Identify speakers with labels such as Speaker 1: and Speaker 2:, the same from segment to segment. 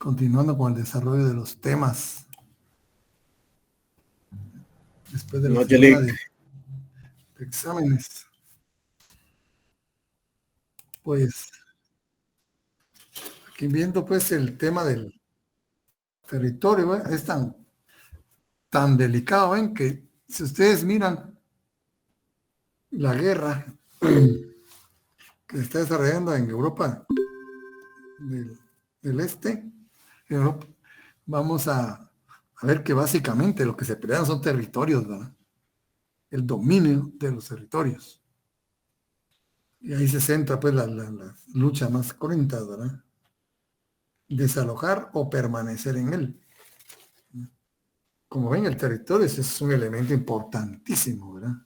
Speaker 1: Continuando con el desarrollo de los temas. Después de la semana de exámenes. Pues, aquí viendo pues el tema del territorio, ¿eh? Es tan delicado, ¿ven? Que si ustedes miran la guerra que se está desarrollando en Europa del Este, Europa, vamos a ver que básicamente lo que se pelean son territorios, ¿verdad? El dominio de los territorios. Y ahí se centra pues la lucha más cruenta, ¿verdad? Desalojar o permanecer en él. Como ven, el territorio es un elemento importantísimo, ¿verdad?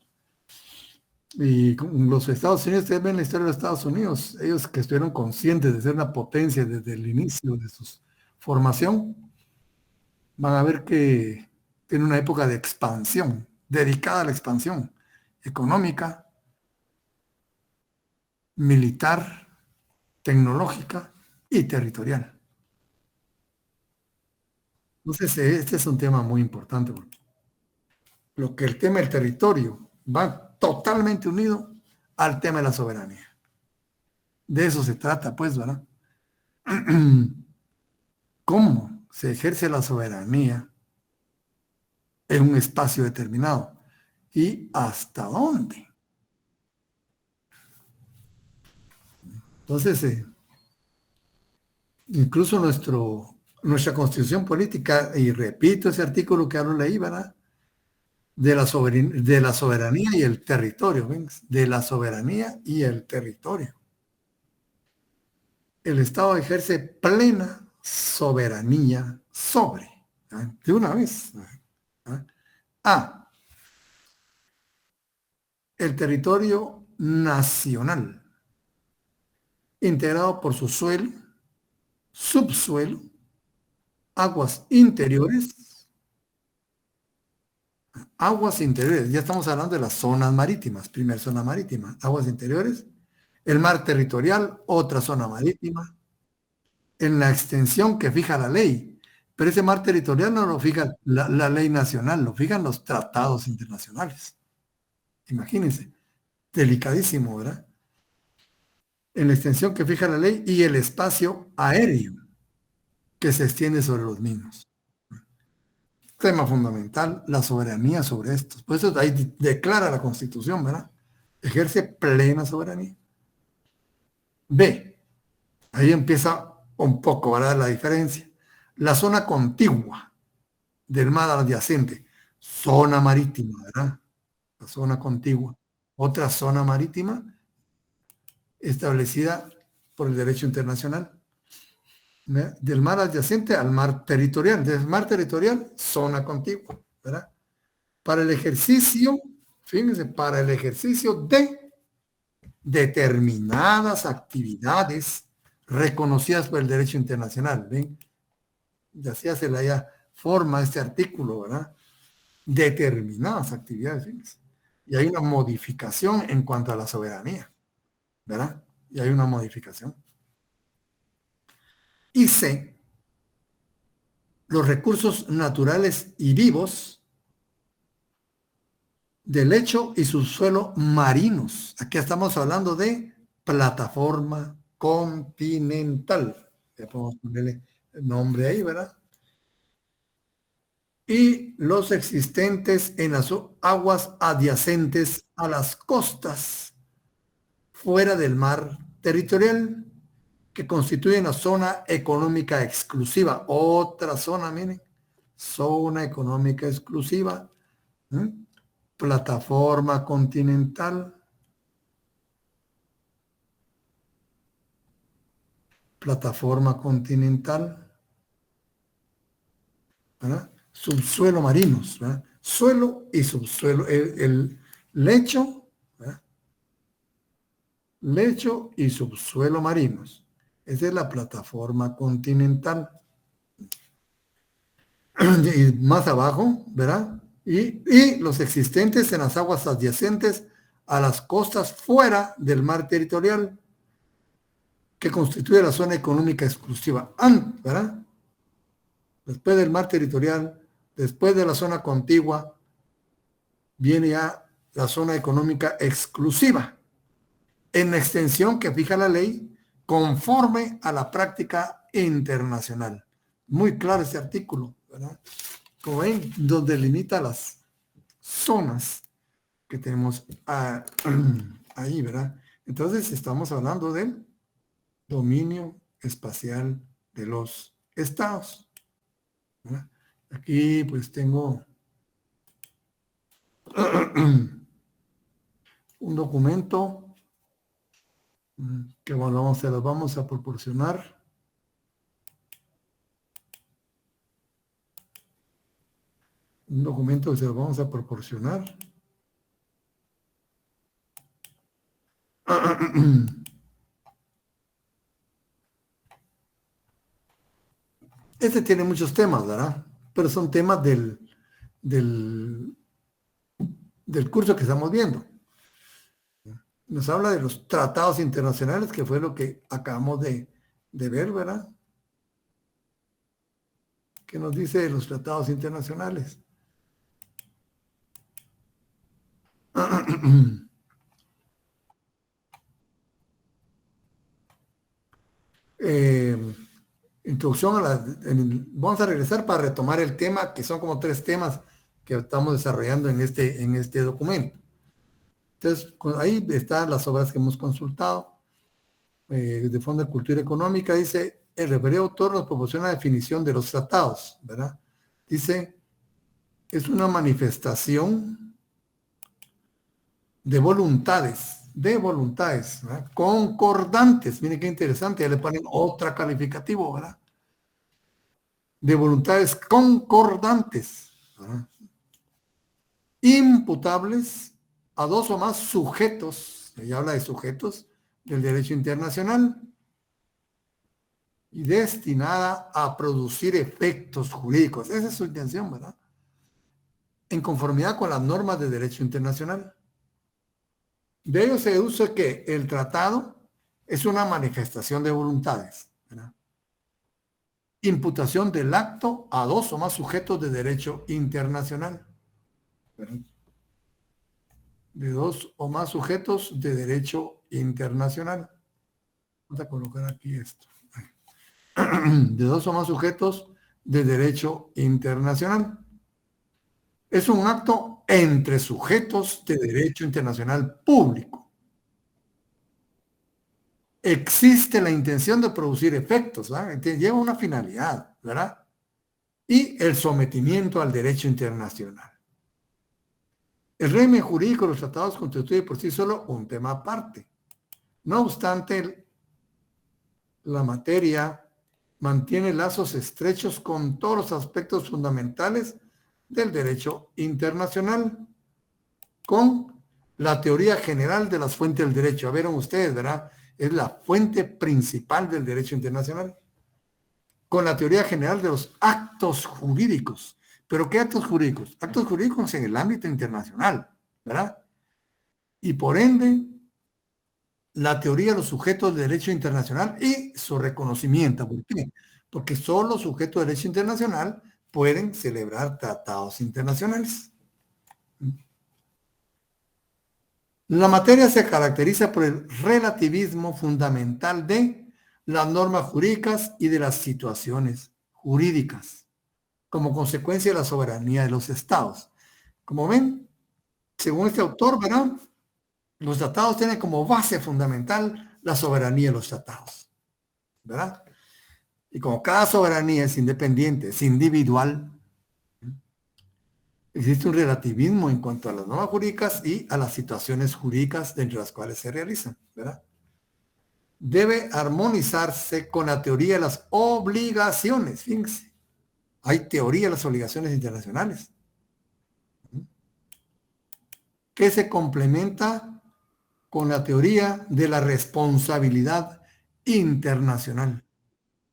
Speaker 1: Y los Estados Unidos, ustedes ven la historia de los Estados Unidos, ellos que estuvieron conscientes de ser una potencia desde el inicio de su formación, van a ver que tiene una época de expansión, dedicada a la expansión económica, militar, tecnológica y territorial. Entonces, este es un tema muy importante, porque lo que el tema del territorio va totalmente unido al tema de la soberanía. De eso se trata, pues, ¿verdad? ¿Cómo se ejerce la soberanía en un espacio determinado? ¿Y hasta dónde? Entonces, incluso nuestra constitución política, y repito ese artículo que ahora leí, ¿verdad? De la soberanía y el territorio, ¿ven? De la soberanía y el territorio. El Estado ejerce plena soberanía sobre, ¿eh? De una vez, ¿eh? A, el territorio nacional, integrado por su suelo, subsuelo, aguas interiores, ya estamos hablando de las zonas marítimas, primera zona marítima, aguas interiores, el mar territorial, otra zona marítima, en la extensión que fija la ley, pero ese mar territorial no lo fija la ley nacional, lo fijan los tratados internacionales. Imagínense, delicadísimo, ¿verdad? En la extensión que fija la ley y el espacio aéreo que se extiende sobre los mismos. Tema fundamental, la soberanía sobre estos. Por eso ahí declara la Constitución, ¿verdad? Ejerce plena soberanía. B, ahí empieza un poco, ¿verdad? La diferencia. La zona contigua del mar adyacente, zona marítima, ¿verdad? La zona contigua. Otra zona marítima establecida por el derecho internacional. Del mar adyacente al mar territorial. Del mar territorial, zona contigua, ¿verdad? Para el ejercicio, fíjense, para el ejercicio de determinadas actividades reconocidas por el derecho internacional. ¿Ven? Y así se la ya forma este artículo, ¿verdad? Determinadas actividades, fíjense. Y hay una modificación en cuanto a la soberanía, ¿verdad? Y hay una modificación. Y C, los recursos naturales y vivos del lecho y subsuelo marinos. Aquí estamos hablando de plataforma continental. Ya podemos ponerle el nombre ahí, ¿verdad? Y los existentes en las aguas adyacentes a las costas, fuera del mar territorial, que constituyen la zona económica exclusiva. Otra zona, miren, zona económica exclusiva. Plataforma continental. Plataforma continental. ¿Verdad? Subsuelo marinos. ¿Verdad? Suelo y subsuelo. El lecho. ¿Verdad? Lecho y subsuelo marinos. Esa es la plataforma continental. Y más abajo, ¿verdad? Y los existentes en las aguas adyacentes a las costas fuera del mar territorial, que constituye la zona económica exclusiva, ¿verdad? Después del mar territorial, después de la zona contigua, viene ya la zona económica exclusiva, en la extensión que fija la ley conforme a la práctica internacional. Muy claro este artículo, ¿verdad? Como ven, donde limita las zonas que tenemos ahí, ¿verdad? Entonces estamos hablando del dominio espacial de los estados, ¿verdad? Aquí pues tengo un documento que se los vamos a proporcionar. Un documento que se los vamos a proporcionar. Este tiene muchos temas, ¿verdad? Pero son temas del curso que estamos viendo. Nos habla de los tratados internacionales, que fue lo que acabamos de ver, ¿verdad? ¿Qué nos dice de los tratados internacionales? Introducción vamos a regresar para retomar el tema, que son como 3 temas que estamos desarrollando en este documento. Entonces, ahí están las obras que hemos consultado. De Fondo de Cultura Económica dice, el referido autor nos proporciona la definición de los tratados, ¿verdad? Dice, es una manifestación de voluntades, ¿verdad? Concordantes. Miren qué interesante, ya le ponen otra calificativo, ¿verdad? De voluntades concordantes, ¿verdad? Imputables a 2 o más sujetos, ella habla de sujetos del derecho internacional, y destinada a producir efectos jurídicos. Esa es su intención, ¿verdad? En conformidad con las normas de derecho internacional. De ello se deduce que el tratado es una manifestación de voluntades, ¿verdad? Imputación del acto a 2 o más sujetos de derecho internacional, ¿verdad? De 2 o más sujetos de derecho internacional. Vamos a colocar aquí esto. De 2 o más sujetos de derecho internacional. Es un acto entre sujetos de derecho internacional público. Existe la intención de producir efectos, ¿verdad? Lleva una finalidad, ¿verdad? Y el sometimiento al derecho internacional. El régimen jurídico de los tratados constituye por sí solo un tema aparte. No obstante, la materia mantiene lazos estrechos con todos los aspectos fundamentales del derecho internacional, con la teoría general de las fuentes del derecho. Vieron ustedes, ¿verdad? Es la fuente principal del derecho internacional. Con la teoría general de los actos jurídicos. ¿Pero qué actos jurídicos? Actos jurídicos en el ámbito internacional, ¿verdad? Y por ende, la teoría de los sujetos de derecho internacional y su reconocimiento. ¿Por qué? Porque solo sujetos de derecho internacional pueden celebrar tratados internacionales. La materia se caracteriza por el relativismo fundamental de las normas jurídicas y de las situaciones jurídicas, como consecuencia de la soberanía de los estados. Como ven, según este autor, ¿verdad? Los tratados tienen como base fundamental la soberanía de los tratados, ¿verdad? Y como cada soberanía es independiente, es individual, existe un relativismo en cuanto a las normas jurídicas y a las situaciones jurídicas entre las cuales se realizan, ¿verdad? Debe armonizarse con la teoría de las obligaciones, fíjense. Hay teoría de las obligaciones internacionales, que se complementa con la teoría de la responsabilidad internacional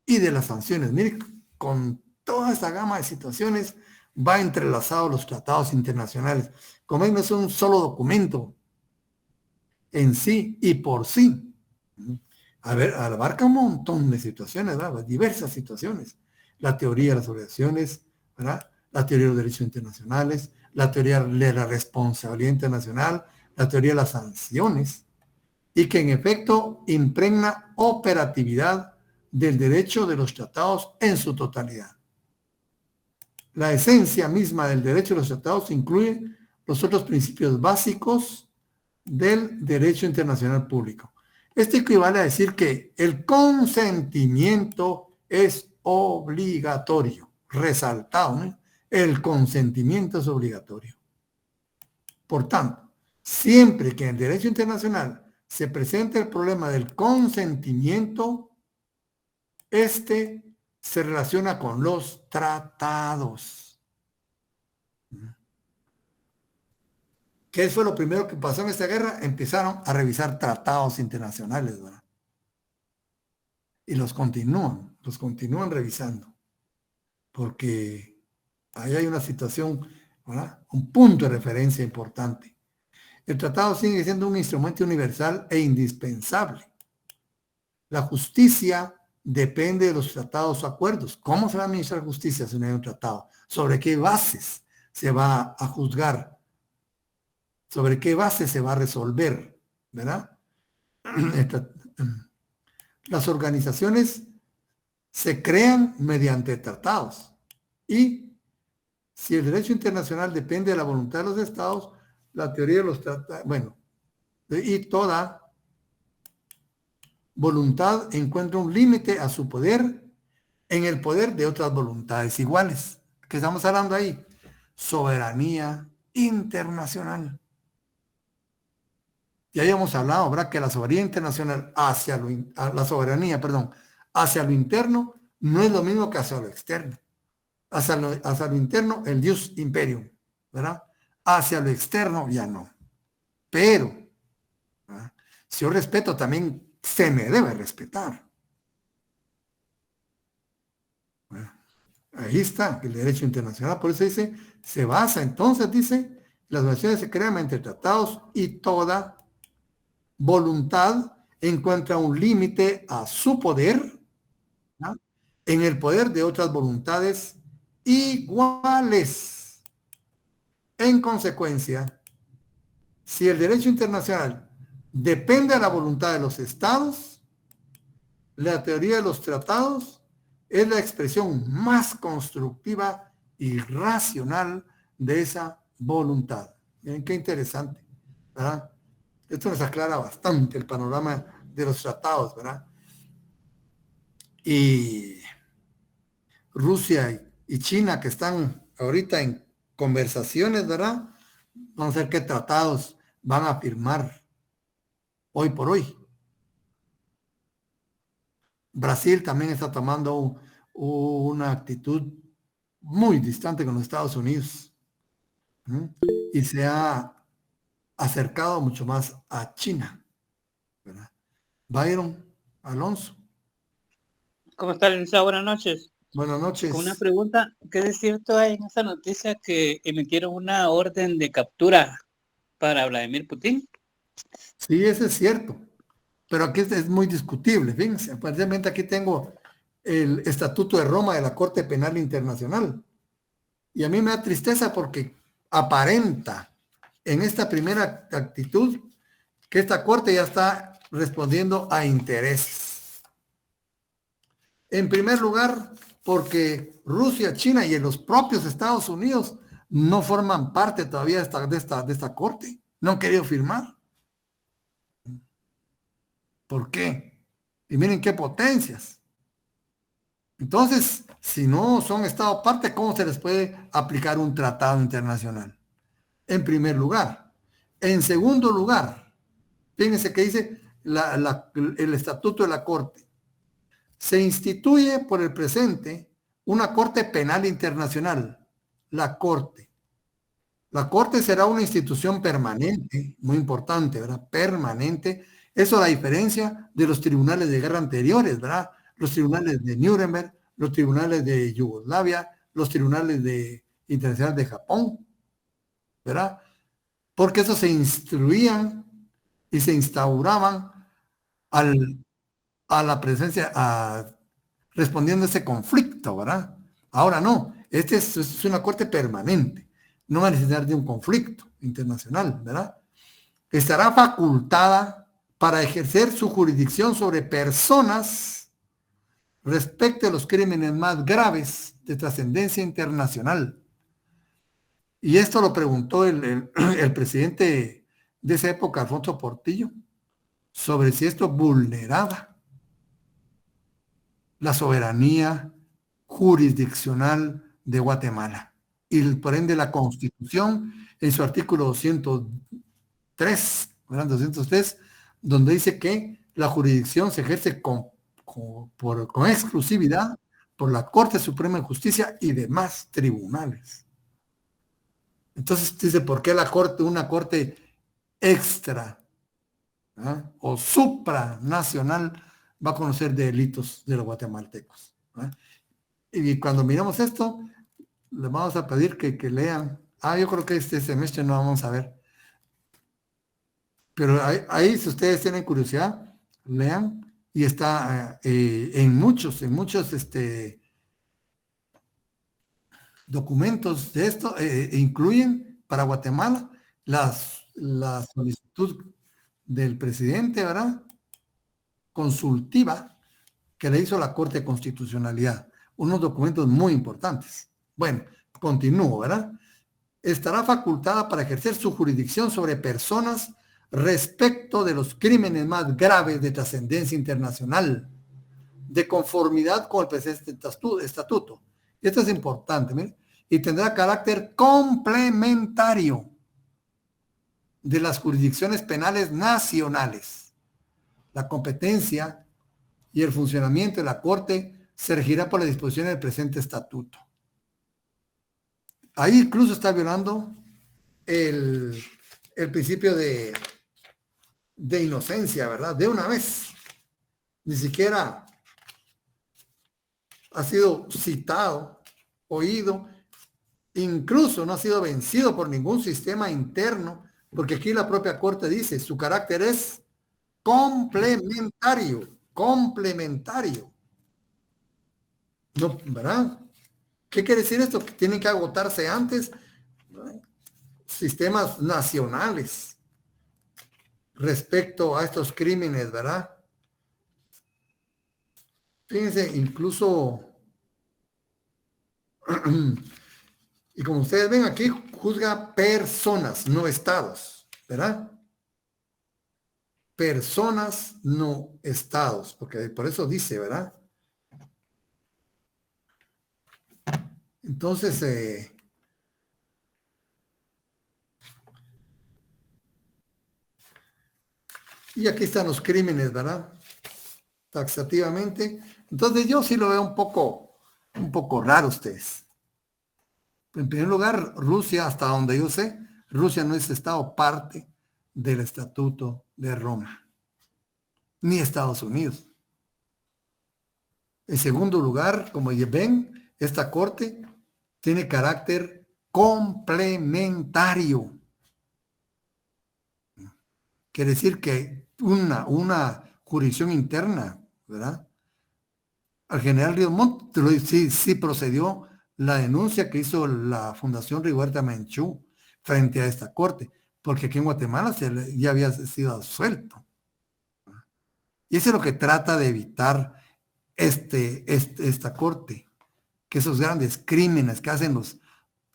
Speaker 1: y de las sanciones. Miren, con toda esta gama de situaciones va entrelazado los tratados internacionales. Como ven, no es un solo documento en sí y por sí. A ver, abarca un montón de situaciones, ¿verdad? Diversas situaciones. la teoría de las obligaciones, ¿verdad? La teoría de los derechos internacionales, la teoría de la responsabilidad internacional, la teoría de las sanciones, y que en efecto impregna operatividad del derecho de los tratados en su totalidad. La esencia misma del derecho de los tratados incluye los otros principios básicos del derecho internacional público. Esto equivale a decir que el consentimiento es obligatorio. Resaltado, ¿no? El consentimiento es obligatorio. Por tanto, siempre que en el derecho internacional se presente el problema del consentimiento, este se relaciona con los tratados. ¿Qué fue lo primero que pasó en esta guerra? Empezaron a revisar tratados internacionales, ¿verdad? Y los continúan revisando, porque ahí hay una situación, ¿verdad? Un punto de referencia importante. El tratado sigue siendo un instrumento universal e indispensable. La justicia depende de los tratados o acuerdos. ¿Cómo se va a administrar justicia si no hay un tratado? ¿Sobre qué bases se va a juzgar? ¿Sobre qué base se va a resolver? ¿Verdad? Las organizaciones se crean mediante tratados. Y si el derecho internacional depende de la voluntad de los estados, la teoría de los tratados, bueno, y toda voluntad encuentra un límite a su poder en el poder de otras voluntades iguales. ¿Qué estamos hablando ahí? Soberanía internacional. Ya habíamos hablado, ¿verdad? Que la soberanía internacional la soberanía, perdón, hacia lo interno no es lo mismo que hacia lo externo. Hacia lo interno, el Dios imperium, ¿verdad? Hacia lo externo ya no. Pero, ¿verdad? Si yo respeto, también se me debe respetar. ¿Verdad? Ahí está el derecho internacional. Por eso dice, se basa, entonces dice, las naciones se crean entre tratados y toda voluntad encuentra un límite a su poder, ¿no? En el poder de otras voluntades iguales. En consecuencia, si el derecho internacional depende de la voluntad de los estados, la teoría de los tratados es la expresión más constructiva y racional de esa voluntad. Miren qué interesante, ¿verdad? Esto nos aclara bastante el panorama de los tratados, ¿verdad? Y Rusia y China, que están ahorita en conversaciones, ¿verdad? Vamos a ver qué tratados van a firmar hoy por hoy. Brasil también está tomando una actitud muy distante con los Estados Unidos, ¿sí? Y se ha acercado mucho más a China, ¿verdad? Byron Alonso,
Speaker 2: ¿Cómo está, licenciado? Buenas noches.
Speaker 1: buenas
Speaker 2: Con una
Speaker 1: noches.
Speaker 2: pregunta, ¿qué de cierto hay en esta noticia que emitieron una orden de captura para Vladimir Putin?
Speaker 1: Sí, eso es cierto, pero aquí es muy discutible. Fíjense, aparentemente aquí tengo el Estatuto de Roma de la Corte Penal Internacional. Y a mí me da tristeza porque aparenta en esta primera actitud que esta Corte ya está respondiendo a intereses. En primer lugar, porque Rusia, China y los propios Estados Unidos no forman parte todavía de esta Corte. No han querido firmar. ¿Por qué? Y miren qué potencias. Entonces, si no son Estado parte, ¿cómo se les puede aplicar un tratado internacional? En primer lugar. En segundo lugar, fíjense que dice el Estatuto de la Corte. Se instituye por el presente una Corte Penal Internacional, la Corte. La Corte será una institución permanente, muy importante, ¿verdad? Permanente. Eso a la diferencia de los tribunales de guerra anteriores, ¿verdad? Los tribunales de Nuremberg, los tribunales de Yugoslavia, los tribunales internacionales de Japón, ¿verdad? Porque esos se instruían y se instauraban a la presencia, respondiendo a ese conflicto, ¿verdad? Ahora no, es una corte permanente, no va a necesitar de un conflicto internacional, ¿verdad? Estará facultada para ejercer su jurisdicción sobre personas respecto a los crímenes más graves de trascendencia internacional. Y esto lo preguntó el presidente de esa época, Alfonso Portillo, sobre si esto vulneraba la soberanía jurisdiccional de Guatemala. Y por ende la Constitución, en su artículo 203, ¿verdad? 203, donde dice que la jurisdicción se ejerce con exclusividad por la Corte Suprema de Justicia y demás tribunales. Entonces dice, ¿por qué una corte extra o supranacional va a conocer delitos de los guatemaltecos? Y cuando miramos esto, les vamos a pedir que lean. Yo creo que este semestre no vamos a ver. Pero ahí, si ustedes tienen curiosidad, lean. Y está en muchos documentos de esto, incluyen para Guatemala la solicitud del presidente, ¿verdad? Consultiva que le hizo la Corte de Constitucionalidad. Unos documentos muy importantes. Bueno, continúo, ¿verdad? Estará facultada para ejercer su jurisdicción sobre personas respecto de los crímenes más graves de trascendencia internacional, de conformidad con el presente estatuto. Esto es importante, ¿miren? Y tendrá carácter complementario de las jurisdicciones penales nacionales. La competencia y el funcionamiento de la Corte se regirá por las disposiciones del presente estatuto. Ahí incluso está violando el principio de inocencia, ¿verdad? De una vez. Ni siquiera ha sido citado, oído, incluso no ha sido vencido por ningún sistema interno, porque aquí la propia Corte dice, su carácter es complementario. No, ¿verdad? ¿Qué quiere decir esto? Que tienen que agotarse antes, ¿verdad? Sistemas nacionales respecto a estos crímenes, ¿verdad? Fíjense, incluso, y como ustedes ven aquí, juzga personas, no estados, ¿verdad? Personas, no estados, porque por eso dice, ¿verdad? Entonces, y aquí están los crímenes, ¿verdad? Taxativamente. Entonces yo sí lo veo un poco raro ustedes. En primer lugar, Rusia, hasta donde yo sé, Rusia no es Estado parte del Estatuto de Roma, ni Estados Unidos. En segundo lugar, como ya ven, esta Corte tiene carácter complementario. Quiere decir que una jurisdicción interna, ¿verdad? Al general Ríos Montt sí procedió la denuncia que hizo la Fundación Rigoberta Menchú frente a esta corte, porque aquí en Guatemala ya había sido absuelto. Y eso es lo que trata de evitar esta corte, que esos grandes crímenes que hacen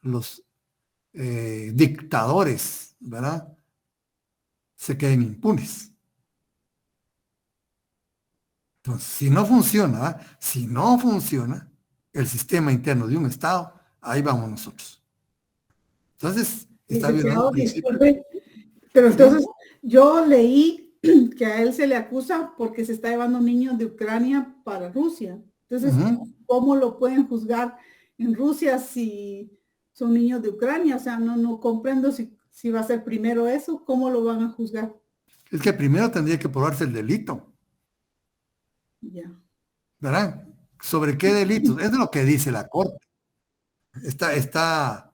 Speaker 1: los dictadores, ¿verdad? Se queden impunes. Entonces, si no funciona el sistema interno de un Estado, ahí vamos nosotros. Entonces, está violando el principio.
Speaker 3: Pero entonces, yo leí que a él se le acusa porque se está llevando niños de Ucrania para Rusia. Entonces, ¿cómo lo pueden juzgar en Rusia si son niños de Ucrania? O sea, no comprendo si va a ser primero eso, ¿cómo lo van a juzgar?
Speaker 1: Es que primero tendría que probarse el delito.
Speaker 3: Ya.
Speaker 1: ¿Verdad? ¿Sobre qué delitos? Es lo que dice la Corte. Está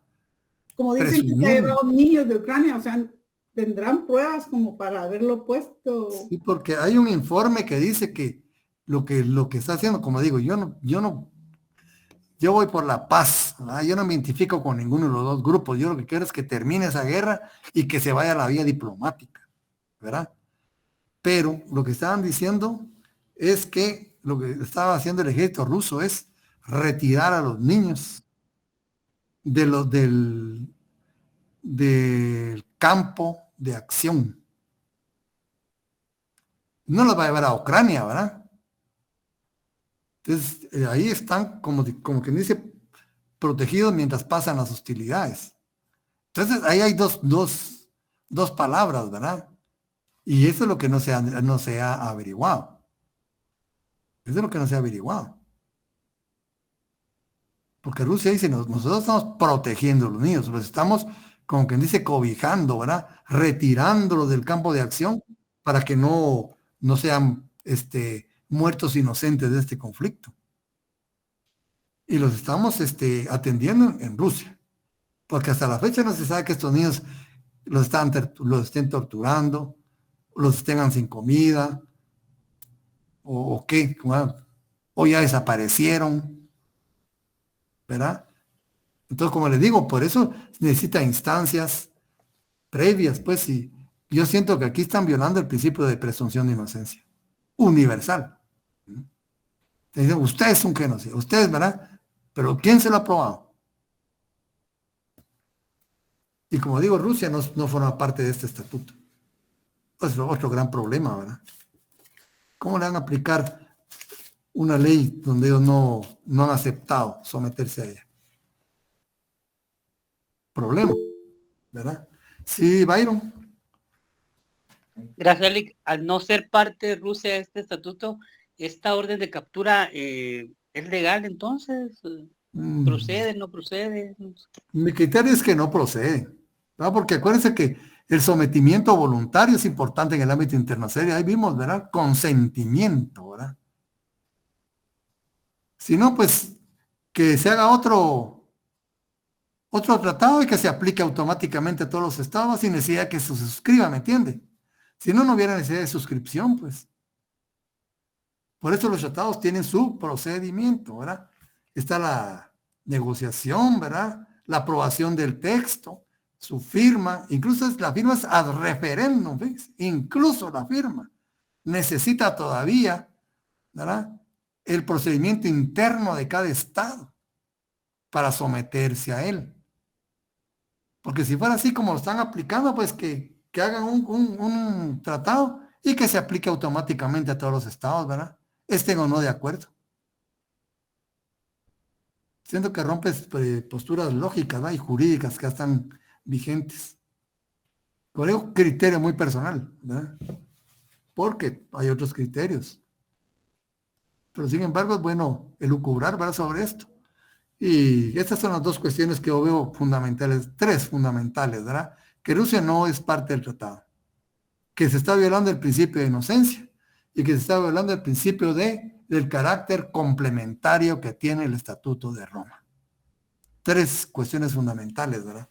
Speaker 3: como dicen que se ha llevado niños de Ucrania, o sea, tendrán pruebas como para haberlo puesto.
Speaker 1: Sí, porque hay un informe que dice que lo que está haciendo, como digo, yo voy por la paz, ¿verdad? Yo no me identifico con ninguno de los dos grupos. Yo lo que quiero es que termine esa guerra y que se vaya a la vía diplomática, ¿verdad? Pero lo que estaban diciendo es que lo que estaba haciendo el ejército ruso es retirar a los niños de del campo de acción. No los va a llevar a Ucrania, ¿verdad? Entonces, ahí están como quien dice, protegidos mientras pasan las hostilidades. Entonces, ahí hay dos palabras, ¿verdad? Y eso es lo que no se ha averiguado. Eso es lo que no se ha averiguado. Porque Rusia dice, nosotros estamos protegiendo a los niños, los estamos, como quien dice, cobijando, ¿verdad? Retirándolos del campo de acción para que no sean muertos inocentes de este conflicto. Y los estamos atendiendo en Rusia. Porque hasta la fecha no se sabe que estos niños los estén torturando, los tengan sin comida, o qué, o ya desaparecieron, ¿verdad? Entonces, como les digo, por eso necesita instancias previas, pues, y yo siento que aquí están violando el principio de presunción de inocencia, universal. Te dicen, usted es un genocida, ustedes, ¿verdad? Pero ¿quién se lo ha probado? Y como digo, Rusia no forma parte de este estatuto. Es otro gran problema, ¿verdad? ¿Cómo le van a aplicar una ley donde ellos no han aceptado someterse a ella? Problema, ¿verdad? Sí, Byron.
Speaker 2: Gracias, Alec. Al no ser parte de Rusia este estatuto, esta orden de captura es legal entonces. ¿Procede, no procede?
Speaker 1: Mi criterio es que no procede, ¿verdad? Porque acuérdense que el sometimiento voluntario es importante en el ámbito internacional. Ahí vimos, ¿verdad? Consentimiento, ¿verdad? Si no, pues que se haga otro tratado y que se aplique automáticamente a todos los estados sin necesidad de que se suscriba, ¿me entiende? Si no, no hubiera necesidad de suscripción, pues. Por eso los tratados tienen su procedimiento, ¿verdad? Está la negociación, ¿verdad? La aprobación del texto, su firma, incluso la firma es ad referéndum, ¿ves? Incluso la firma necesita todavía, ¿verdad? El procedimiento interno de cada estado para someterse a él. Porque si fuera así como lo están aplicando, pues que hagan un tratado y que se aplique automáticamente a todos los estados, ¿verdad? Estén o no de acuerdo. Siento que rompes posturas lógicas, ¿verdad? Y jurídicas que ya están vigentes. Por eso, criterio muy personal, ¿verdad? Porque hay otros criterios. Pero sin embargo, es bueno elucubrar, ¿verdad? Sobre esto. Y estas son las dos cuestiones que yo veo fundamentales, tres fundamentales, ¿verdad? Que Rusia no es parte del tratado, que se está violando el principio de inocencia y que se está violando el principio del carácter complementario que tiene el Estatuto de Roma. Tres cuestiones fundamentales, ¿verdad?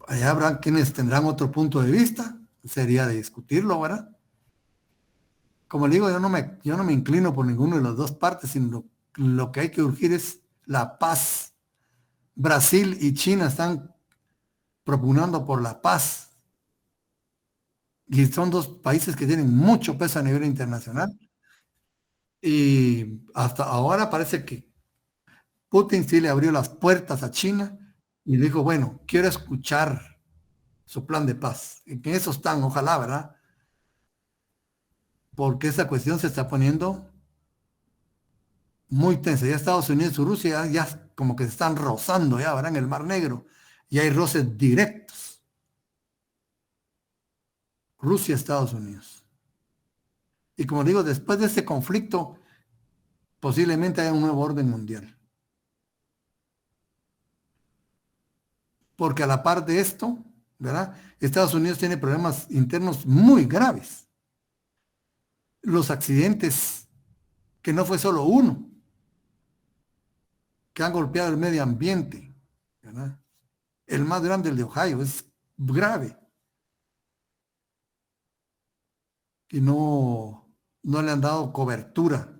Speaker 1: Allá habrá quienes tendrán otro punto de vista, sería de discutirlo, ¿verdad? Como le digo, yo no me inclino por ninguno de las dos partes, sino lo que hay que urgir es la paz. Brasil y China están propugnando por la paz. Y son dos países que tienen mucho peso a nivel internacional. Y hasta ahora parece que Putin sí le abrió las puertas a China y dijo, bueno, quiero escuchar su plan de paz. En eso están, ojalá, ¿verdad? Porque esa cuestión se está poniendo muy tensa. Ya Estados Unidos y Rusia ya como que se están rozando ya, ¿verdad? En el Mar Negro. Y hay roces directos. Rusia, Estados Unidos. Y como digo, después de este conflicto, posiblemente haya un nuevo orden mundial. Porque a la par de esto, ¿verdad? Estados Unidos tiene problemas internos muy graves. Los accidentes, que no fue solo uno, que han golpeado el medio ambiente, ¿verdad? El más grande, el de Ohio, es grave. Y no no le han dado cobertura,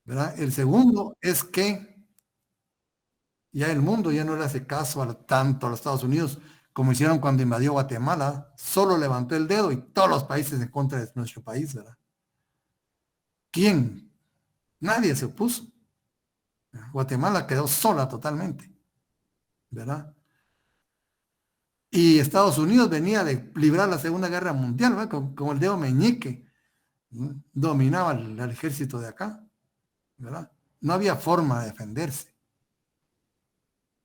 Speaker 1: ¿verdad? El segundo es que ya el mundo ya no le hace caso tanto a los Estados Unidos como hicieron cuando invadió Guatemala, solo levantó el dedo y todos los países en contra de nuestro país, ¿verdad? ¿Quién? Nadie se opuso. Guatemala quedó sola totalmente, ¿verdad? Y Estados Unidos venía de librar la Segunda Guerra Mundial, ¿verdad? Con el dedo meñique, ¿no? Dominaba el ejército de acá, ¿verdad? No había forma de defenderse.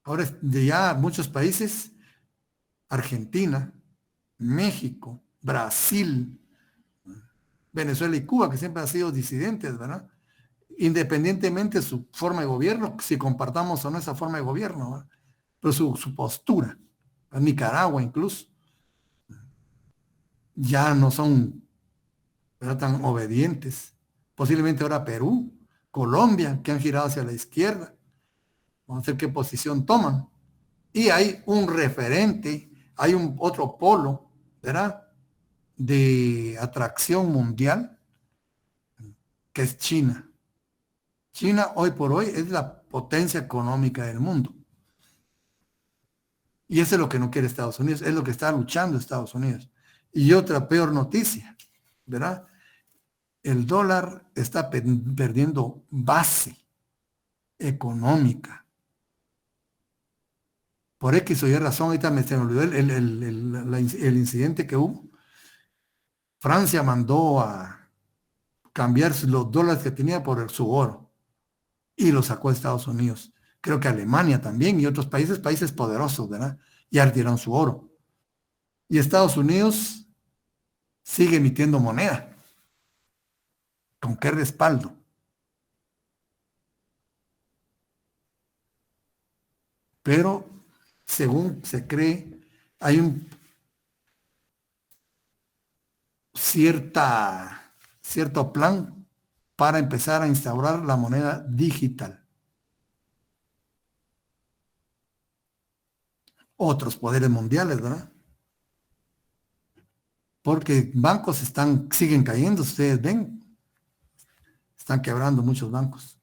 Speaker 1: Ahora ya muchos países, Argentina, México, Brasil, Venezuela y Cuba, que siempre han sido disidentes, ¿verdad? Independientemente de su forma de gobierno, si compartamos o no esa forma de gobierno, ¿verdad? Pero su postura, Nicaragua incluso, ya no son, ¿verdad?, tan obedientes. Posiblemente ahora Perú, Colombia, que han girado hacia la izquierda. Vamos a ver qué posición toman. Y hay un referente, hay un otro polo, ¿verdad?, de atracción mundial, que es China. China hoy por hoy es la potencia económica del mundo. Y eso es lo que no quiere Estados Unidos, es lo que está luchando Estados Unidos. Y otra peor noticia, ¿verdad? El dólar está perdiendo base económica. Por X o Y razón, ahorita se me olvidó el incidente que hubo. Francia mandó a cambiar los dólares que tenía por su oro y lo sacó a Estados Unidos. Creo que Alemania también y otros países poderosos, ¿verdad? Ya retiraron su oro. Y Estados Unidos sigue emitiendo moneda. ¿Con qué respaldo? Pero, según se cree, hay un cierto plan para empezar a instaurar la moneda digital. Otros poderes mundiales, ¿verdad? Porque bancos siguen cayendo, ustedes ven, están quebrando muchos bancos.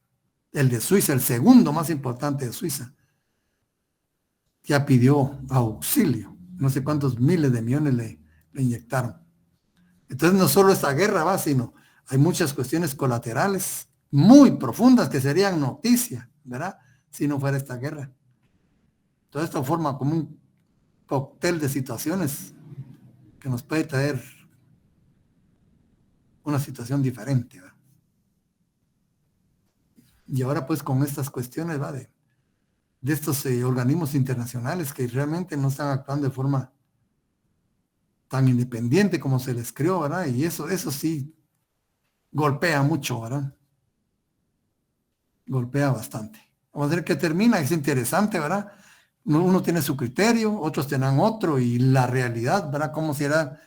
Speaker 1: El de Suiza, el segundo más importante de Suiza, ya pidió auxilio. No sé cuántos miles de millones le inyectaron. Entonces no solo esta guerra va, sino hay muchas cuestiones colaterales muy profundas que serían noticia, ¿verdad? Si no fuera esta guerra. Todo esto forma como un cóctel de situaciones que nos puede traer una situación diferente, ¿verdad? Y ahora pues con estas cuestiones, ¿va?, de estos organismos internacionales que realmente no están actuando de forma tan independiente como se les creó, ¿verdad? Y eso sí golpea mucho, ¿verdad? Golpea bastante. Vamos a ver qué termina, es interesante, ¿verdad? Uno tiene su criterio, otros tendrán otro, y la realidad, ¿verdad?, cómo se hará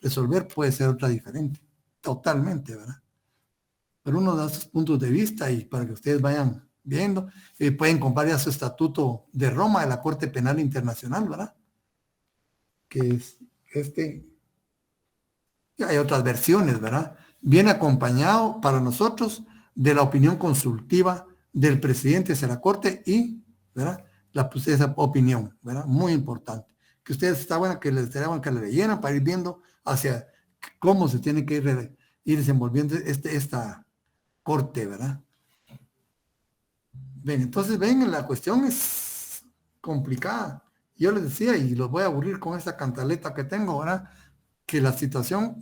Speaker 1: resolver puede ser otra diferente, totalmente, ¿verdad? Pero uno da sus puntos de vista y para que ustedes vayan viendo, pueden comprar ya su estatuto de Roma de la Corte Penal Internacional, ¿verdad? Que es y hay otras versiones, ¿verdad? Viene acompañado para nosotros de la opinión consultiva del presidente de la Corte y, ¿verdad?, esa opinión, ¿verdad? Muy importante. Que ustedes está bueno que les daban que le leyeran para ir viendo hacia cómo se tiene que ir desenvolviendo esta corte, ¿verdad? Ven, entonces ven, la cuestión es complicada. Yo les decía, y los voy a aburrir con esta cantaleta que tengo, ¿verdad?, que la situación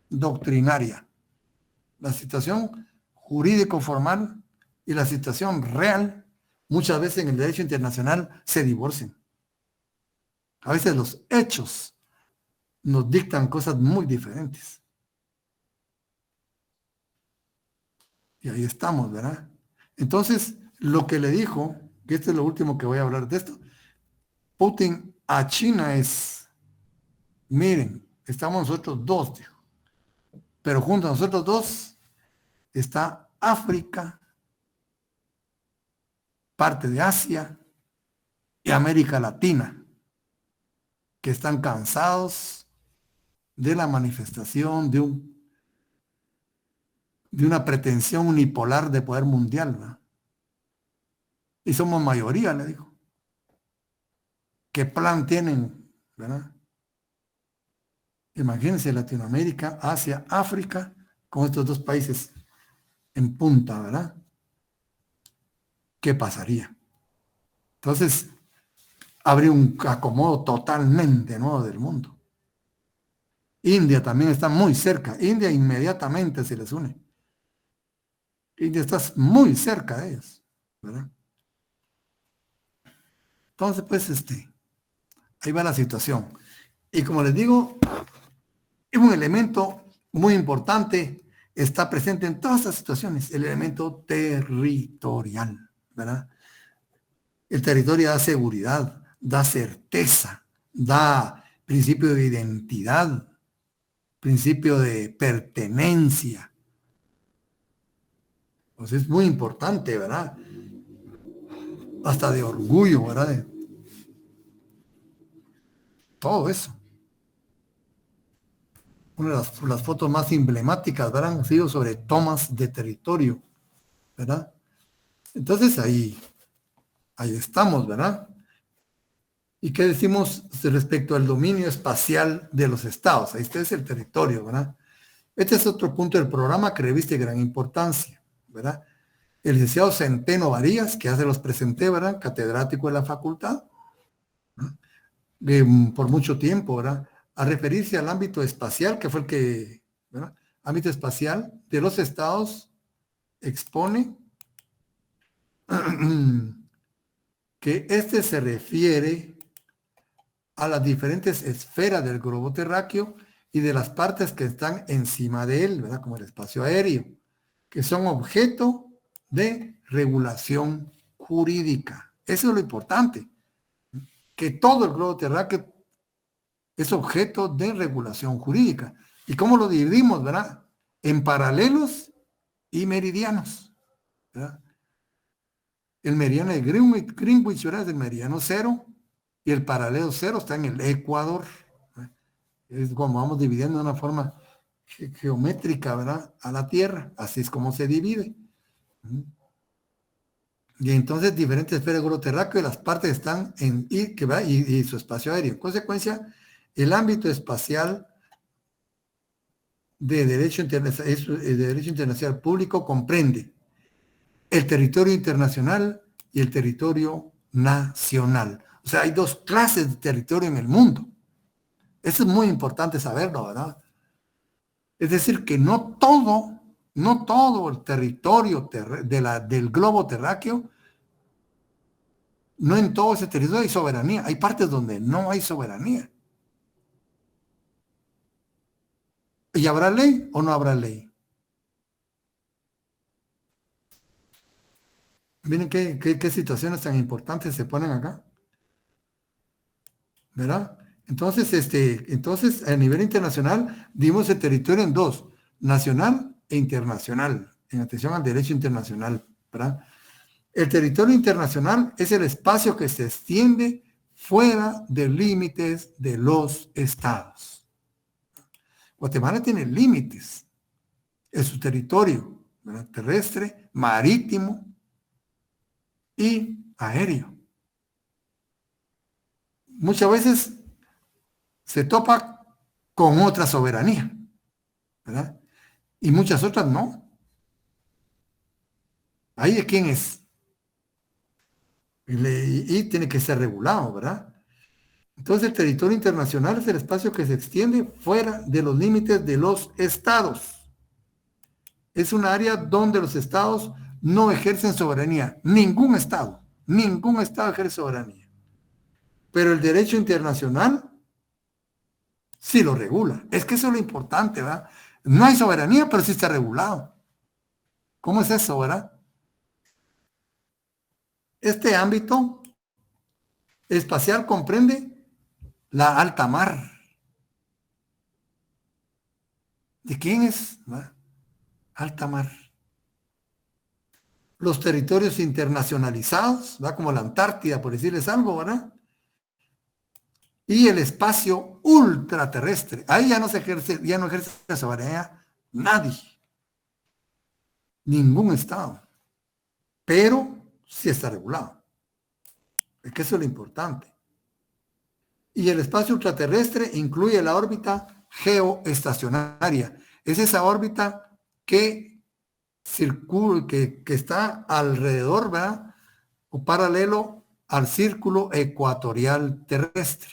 Speaker 1: doctrinaria, la situación jurídico formal y la situación real, muchas veces en el derecho internacional se divorcian. A veces los hechos nos dictan cosas muy diferentes. Y ahí estamos, ¿verdad? Entonces, lo que le dijo, que esto es lo último que voy a hablar de esto, Putin a China es, miren, estamos nosotros dos, dijo, pero junto a nosotros dos está África, parte de Asia y América Latina, que están cansados de la manifestación de un de una pretensión unipolar de poder mundial, ¿verdad? Y somos mayoría, le digo. ¿Qué plan tienen, verdad? Imagínense Latinoamérica, Asia, África, con estos dos países en punta, ¿verdad? ¿Qué pasaría? Entonces, habría un acomodo totalmente nuevo del mundo. India también está muy cerca. India inmediatamente se les une. India está muy cerca de ellos, ¿verdad? Entonces, pues, ahí va la situación. Y como les digo, es un elemento muy importante, está presente en todas estas situaciones, el elemento territorial, ¿verdad? El territorio da seguridad, da certeza, da principio de identidad, principio de pertenencia. Pues es muy importante, ¿verdad? Hasta de orgullo, ¿verdad? De todo eso. Una de las fotos más emblemáticas, ¿verdad? Han sido sobre tomas de territorio, ¿verdad? Entonces ahí estamos, ¿verdad? ¿Y qué decimos respecto al dominio espacial de los estados? Ahí este es el territorio, ¿verdad? Este es otro punto del programa que reviste gran importancia, ¿verdad? El licenciado Centeno Varías, que ya se los presenté, ¿verdad? Catedrático de la facultad, por mucho tiempo, ¿verdad? A referirse al ámbito espacial, que fue el que, ¿verdad? Ámbito espacial de los estados expone que este se refiere a las diferentes esferas del globo terráqueo y de las partes que están encima de él, ¿verdad? Como el espacio aéreo, que son objeto de regulación jurídica. Eso es lo importante, que todo el globo terráqueo es objeto de regulación jurídica. ¿Y cómo lo dividimos, verdad? En paralelos y meridianos, ¿verdad? El meridiano de Greenwich, ¿verdad? Es el meridiano cero, y el paralelo cero está en el Ecuador. Es como vamos dividiendo de una forma geométrica, ¿verdad? A la Tierra. Así es como se divide. Y entonces diferentes esferas del globo terráqueo y las partes están en y su espacio aéreo. En consecuencia, el ámbito espacial de derecho internacional público comprende el territorio internacional y el territorio nacional. O sea, hay dos clases de territorio en el mundo. Eso es muy importante saberlo, ¿verdad? Es decir, que no todo el territorio del globo terráqueo, no en todo ese territorio hay soberanía. Hay partes donde no hay soberanía. ¿Y habrá ley o no habrá ley? Miren qué situaciones tan importantes se ponen acá, ¿verdad? Entonces, a nivel internacional, dimos el territorio en dos, nacional e internacional, en atención al derecho internacional, ¿verdad? El territorio internacional es el espacio que se extiende fuera de límites de los estados. Guatemala tiene límites en su territorio, ¿verdad? Terrestre, marítimo y aéreo. Muchas veces se topa con otra soberanía, ¿verdad? Y muchas otras no. Ahí de quién es. Y tiene que ser regulado, ¿verdad? Entonces el territorio internacional es el espacio que se extiende fuera de los límites de los estados. Es un área donde los estados no ejercen soberanía. Ningún estado ejerce soberanía. Pero el derecho internacional sí lo regula. Es que eso es lo importante, ¿verdad? No hay soberanía, pero sí está regulado. ¿Cómo es eso, verdad? Este ámbito espacial comprende la alta mar. ¿De quién es? ¿Verdad? Alta mar. Los territorios internacionalizados, ¿verdad? Como la Antártida, por decirles algo, ¿verdad? Y el espacio ultraterrestre. Ahí ya no ejerce soberanía nadie. ningún estado, pero sí está regulado. Es que eso es lo importante. Y el espacio ultraterrestre incluye la órbita geoestacionaria. Es esa órbita que circula, que está alrededor, ¿verdad? O paralelo al círculo ecuatorial terrestre.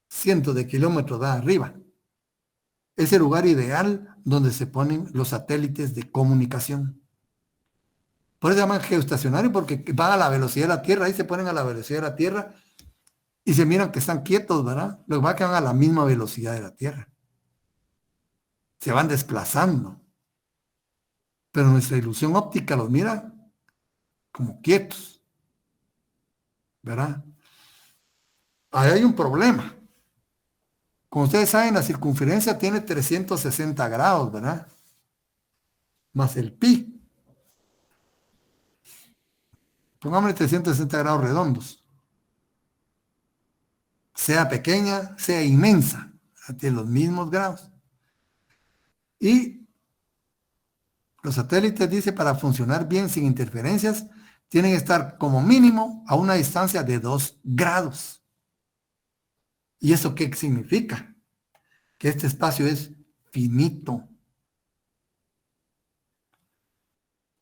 Speaker 1: Cientos de kilómetros de arriba. Es el lugar ideal donde se ponen los satélites de comunicación. Por eso se llaman geoestacionarios, porque van a la velocidad de la Tierra, ahí se ponen a la velocidad de la Tierra y se miran que están quietos, ¿verdad? Lo que va a que van a la misma velocidad de la Tierra. Se van desplazando. Pero nuestra ilusión óptica los mira como quietos, ¿verdad? Ahí hay un problema. Como ustedes saben, la circunferencia tiene 360 grados, ¿verdad? Más el pi. Pongámosle 360 grados redondos. Sea pequeña, sea inmensa. Tiene los mismos grados. Y los satélites, dice, para funcionar bien sin interferencias, tienen que estar como mínimo a una distancia de 2 grados. ¿Y eso qué significa? Que este espacio es finito.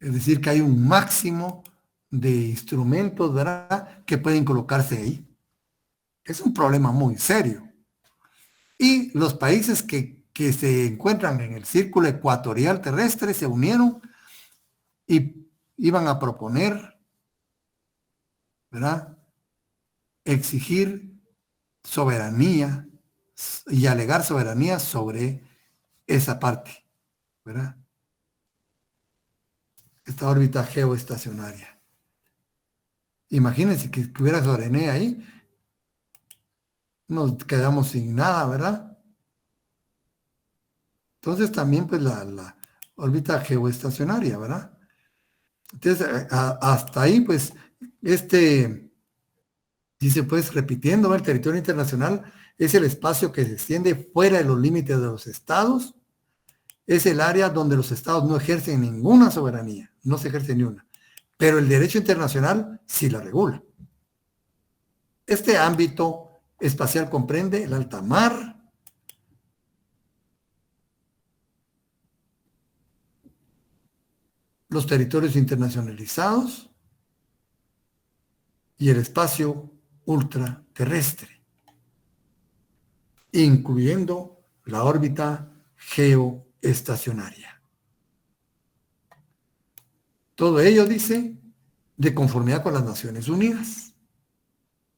Speaker 1: Es decir, que hay un máximo de instrumentos, ¿verdad?, que pueden colocarse ahí. Es un problema muy serio. Y los países que se encuentran en el círculo ecuatorial terrestre se unieron y iban a proponer, ¿verdad?, exigir soberanía y alegar soberanía sobre esa parte, ¿verdad? Esta órbita geoestacionaria. Imagínense que hubiera soberanía ahí, nos quedamos sin nada, ¿verdad? Entonces también pues la órbita geoestacionaria, ¿verdad? Entonces hasta ahí pues dice pues repitiendo, ¿verdad? El territorio internacional es el espacio que se extiende fuera de los límites de los estados, es el área donde los estados no ejercen ninguna soberanía, no se ejerce ni una, pero el derecho internacional sí la regula. Este ámbito espacial comprende el alta mar, los territorios internacionalizados y el espacio ultraterrestre, incluyendo la órbita geoestacionaria. Todo ello, dice, de conformidad con las Naciones Unidas,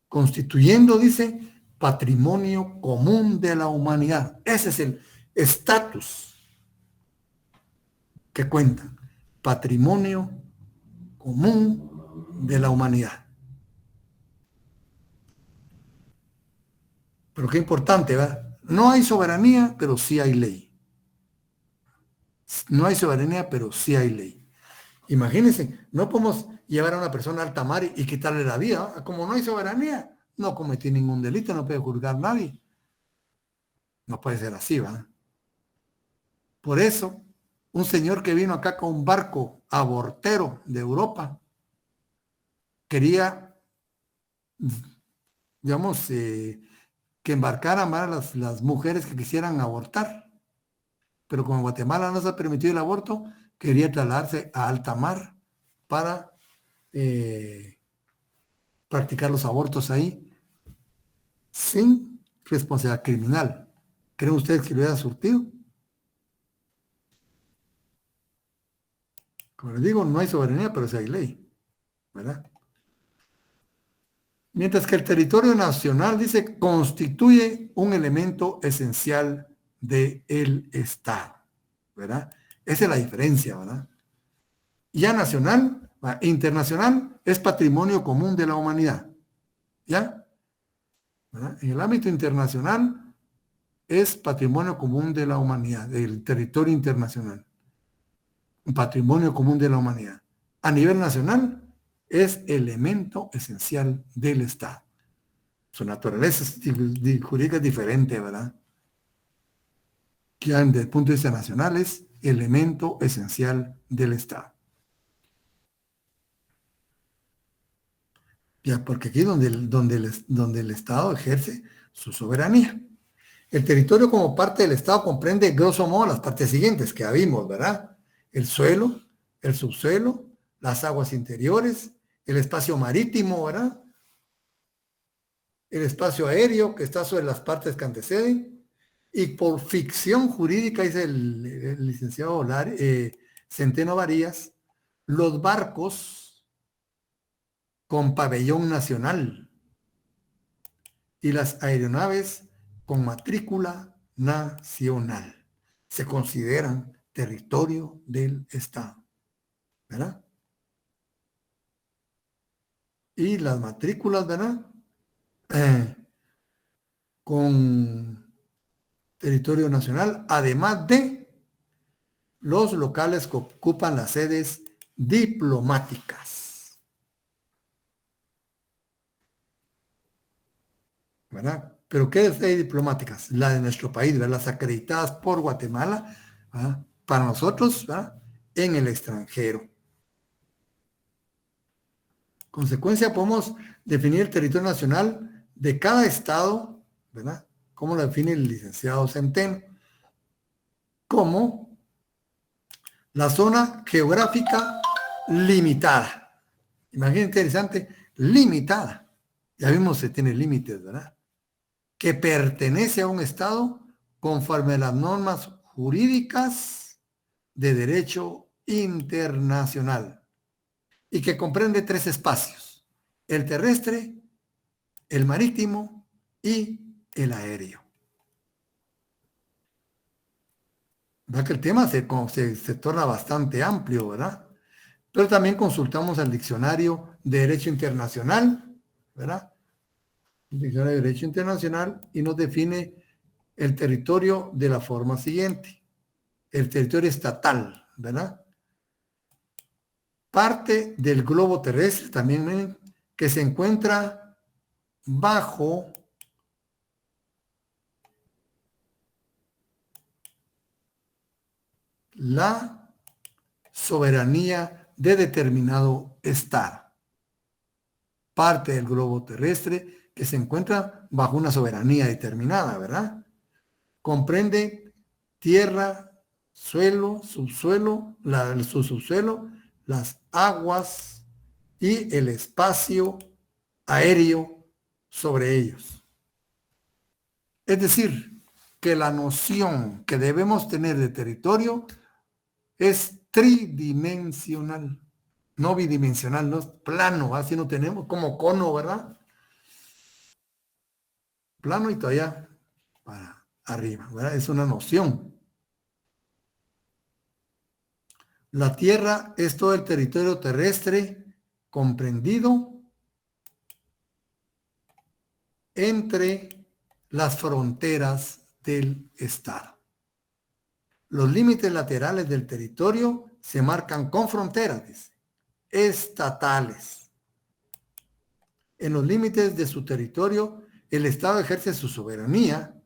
Speaker 1: constituyendo, dice, patrimonio común de la humanidad. Ese es el estatus que cuentan. Patrimonio común de la humanidad. Pero qué importante, ¿verdad? No hay soberanía, pero sí hay ley. No hay soberanía, pero sí hay ley. Imagínense, no podemos llevar a una persona a alta mar y quitarle la vida, ¿verdad? Como no hay soberanía, no cometí ningún delito, no puede juzgar nadie. No puede ser así, ¿verdad? Por eso, un señor que vino acá con un barco abortero de Europa quería, digamos, que embarcaran más las mujeres que quisieran abortar. Pero como en Guatemala no se ha permitido el aborto, quería trasladarse a alta mar para practicar los abortos ahí sin responsabilidad criminal. ¿Creen ustedes que lo hubiera surtido? Como les digo, no hay soberanía, pero sí hay ley, ¿verdad? Mientras que el territorio nacional, dice, constituye un elemento esencial del Estado, ¿verdad? Esa es la diferencia, ¿verdad? Ya nacional, internacional, es patrimonio común de la humanidad, ¿ya? ¿Verdad? En el ámbito internacional es patrimonio común de la humanidad, del territorio internacional. Un patrimonio común de la humanidad. A nivel nacional es elemento esencial del Estado. Su naturaleza jurídica es diferente, ¿verdad? Que desde el punto de vista nacional es elemento esencial del Estado. Ya, porque aquí es donde el Estado ejerce su soberanía. El territorio como parte del Estado comprende, grosso modo, las partes siguientes que ya vimos, ¿verdad? El suelo, el subsuelo, las aguas interiores, el espacio marítimo, ¿verdad? El espacio aéreo que está sobre las partes que anteceden. Y por ficción jurídica, dice el licenciado Centeno Varías, los barcos con pabellón nacional y las aeronaves con matrícula nacional se consideran territorio del Estado, ¿verdad? Y las matrículas, ¿verdad? Con territorio nacional, además de los locales que ocupan las sedes diplomáticas, ¿verdad? Pero ¿qué sedes diplomáticas? La de nuestro país, ¿verdad? Las acreditadas por Guatemala, ¿verdad? Para nosotros, ¿verdad? En el extranjero. Consecuencia, podemos definir el territorio nacional de cada estado, ¿verdad? ¿Cómo lo define el licenciado Centeno? Como la zona geográfica limitada. Imagínate, interesante, limitada. Ya vimos que tiene límites, ¿verdad? Que pertenece a un estado conforme a las normas jurídicas de derecho internacional y que comprende 3 espacios: el terrestre, el marítimo y el aéreo. ¿Verdad que el tema se torna bastante amplio, ¿verdad? Pero también consultamos al diccionario de Derecho Internacional, ¿verdad? El diccionario de Derecho Internacional, y nos define el territorio de la forma siguiente: el territorio estatal, ¿verdad? Parte del globo terrestre también, miren, que se encuentra bajo la soberanía de determinado estado. Parte del globo terrestre que se encuentra bajo una soberanía determinada, ¿verdad? Comprende tierra, suelo, subsuelo, su subsuelo, las aguas y el espacio aéreo sobre ellos. Es decir, que la noción que debemos tener de territorio es tridimensional, no bidimensional, no es plano, así no tenemos como cono, ¿verdad? Plano y todavía para arriba, ¿verdad? Es una noción. La Tierra es todo el territorio terrestre comprendido entre las fronteras del Estado. Los límites laterales del territorio se marcan con fronteras, dice, estatales. En los límites de su territorio, el Estado ejerce su soberanía,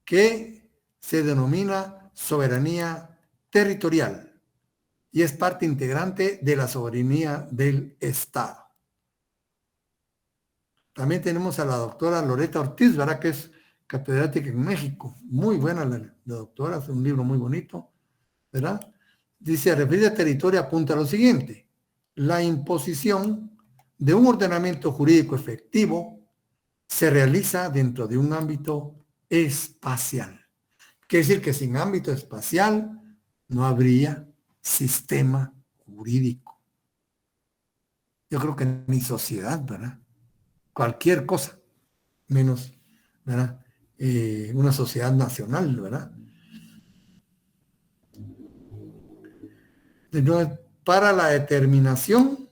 Speaker 1: que se denomina soberanía territorial y es parte integrante de la soberanía del Estado. También tenemos a la doctora Loreta Ortiz, ¿verdad? Que es catedrática en México. Muy buena la doctora, hace un libro muy bonito, ¿verdad? Dice, a referir a territorio apunta a lo siguiente: la imposición de un ordenamiento jurídico efectivo se realiza dentro de un ámbito espacial. Quiere decir que sin ámbito espacial no habría sistema jurídico. Yo creo que ni sociedad, ¿verdad? Cualquier cosa, menos, ¿verdad? Una sociedad nacional, ¿verdad? Entonces, para la determinación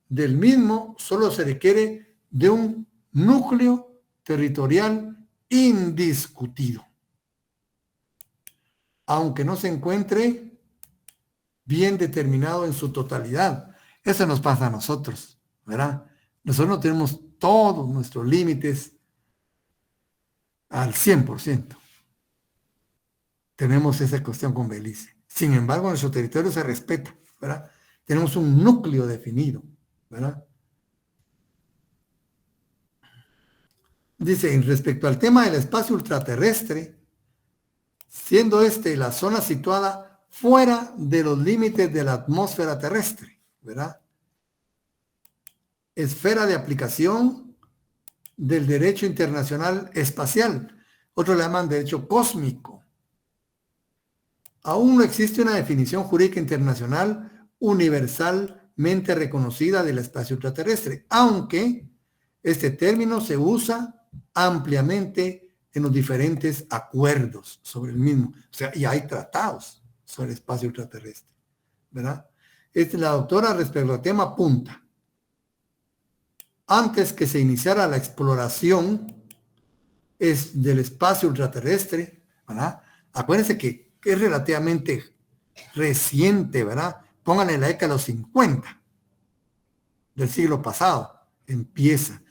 Speaker 1: del mismo solo se requiere de un núcleo territorial indiscutido, aunque no se encuentre bien determinado en su totalidad. Eso nos pasa a nosotros, ¿verdad? Nosotros no tenemos todos nuestros límites al 100%. tenemos esa cuestión con Belice. Sin embargo, nuestro territorio se respeta, ¿verdad? Tenemos un núcleo definido, ¿verdad? Dice, respecto al tema del espacio ultraterrestre, siendo la zona situada fuera de los límites de la atmósfera terrestre, ¿verdad? Esfera de aplicación del derecho internacional espacial. Otros le llaman derecho cósmico. Aún no existe una definición jurídica internacional universalmente reconocida del espacio ultraterrestre, aunque este término se usa ampliamente en los diferentes acuerdos sobre el mismo. O sea, y hay tratados sobre el espacio ultraterrestre, ¿verdad? La doctora respecto al tema apunta. Antes que se iniciara la exploración del espacio ultraterrestre, ¿verdad? Acuérdense que es relativamente reciente, ¿verdad? Pónganle la década de los 50 del siglo pasado, empieza.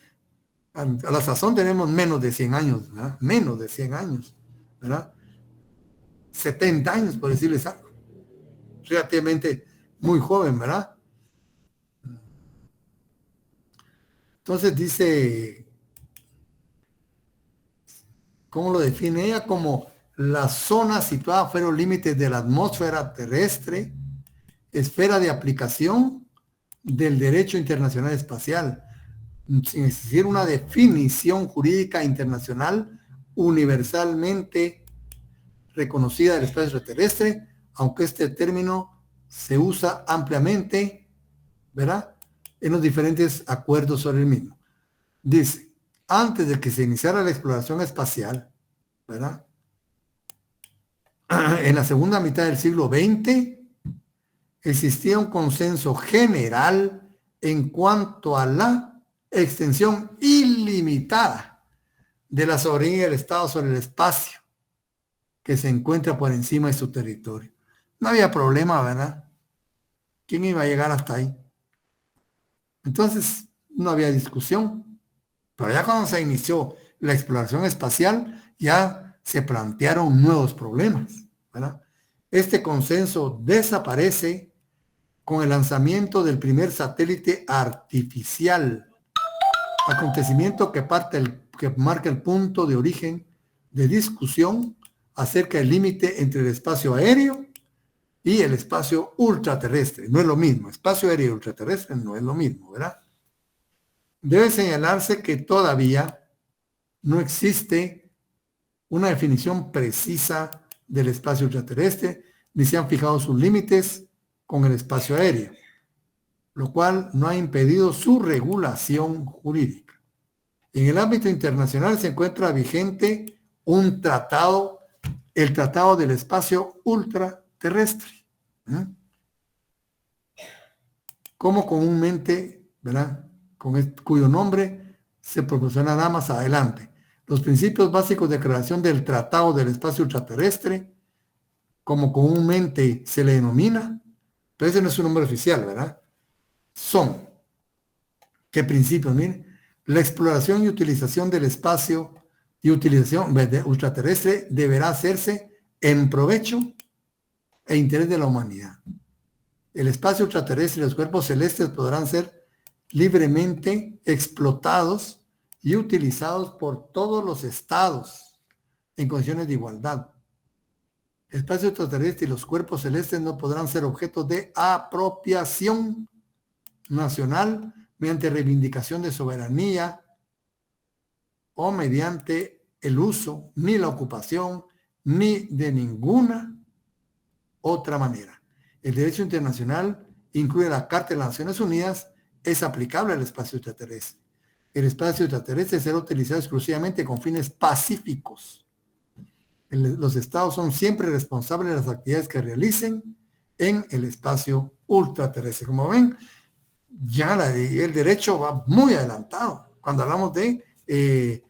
Speaker 1: A la sazón tenemos menos de 100 años, ¿verdad? Menos de 100 años, ¿verdad? 70 años, por decirles algo. Relativamente muy joven, ¿verdad? Entonces dice, ¿cómo lo define ella? Como la zona situada fuera de los límites de la atmósfera terrestre, esfera de aplicación del derecho internacional espacial, sin existir una definición jurídica internacional universalmente reconocida del espacio terrestre, aunque este término se usa ampliamente, ¿verdad?, en los diferentes acuerdos sobre el mismo. Dice, antes de que se iniciara la exploración espacial, ¿verdad?, en la segunda mitad del siglo XX, existía un consenso general en cuanto a la extensión ilimitada de la soberanía del Estado sobre el espacio que se encuentra por encima de su territorio. No había problema, ¿verdad? ¿Quién iba a llegar hasta ahí? Entonces, no había discusión. Pero ya cuando se inició la exploración espacial, ya se plantearon nuevos problemas, ¿verdad? Este consenso desaparece con el lanzamiento del primer satélite artificial, acontecimiento que marca el punto de origen de discusión acerca del límite entre el espacio aéreo y el espacio ultraterrestre. No es lo mismo, espacio aéreo y ultraterrestre no es lo mismo, ¿verdad? Debe señalarse que todavía no existe una definición precisa del espacio ultraterrestre, ni se han fijado sus límites con el espacio aéreo, lo cual no ha impedido su regulación jurídica. En el ámbito internacional se encuentra vigente un tratado, el Tratado del Espacio Ultraterrestre, como comúnmente, ¿verdad?, cuyo nombre se proporciona nada más adelante. Los principios básicos de creación del Tratado del Espacio Ultraterrestre, como comúnmente se le denomina, pero ese no es su nombre oficial, ¿verdad? Son, ¿qué principios? Miren, la exploración y utilización del espacio y utilización ultraterrestre deberá hacerse en provecho e interés de la humanidad. El espacio ultraterrestre y los cuerpos celestes podrán ser libremente explotados y utilizados por todos los estados en condiciones de igualdad. El espacio extraterrestre y los cuerpos celestes no podrán ser objeto de apropiación nacional mediante reivindicación de soberanía o mediante el uso, ni la ocupación, ni de ninguna otra manera. El derecho internacional incluye la Carta de las Naciones Unidas, es aplicable al espacio extraterrestre. El espacio extraterrestre será utilizado exclusivamente con fines pacíficos. Los estados son siempre responsables de las actividades que realicen en el espacio ultraterrestre. Como ven, ya el derecho va muy adelantado. Cuando hablamos de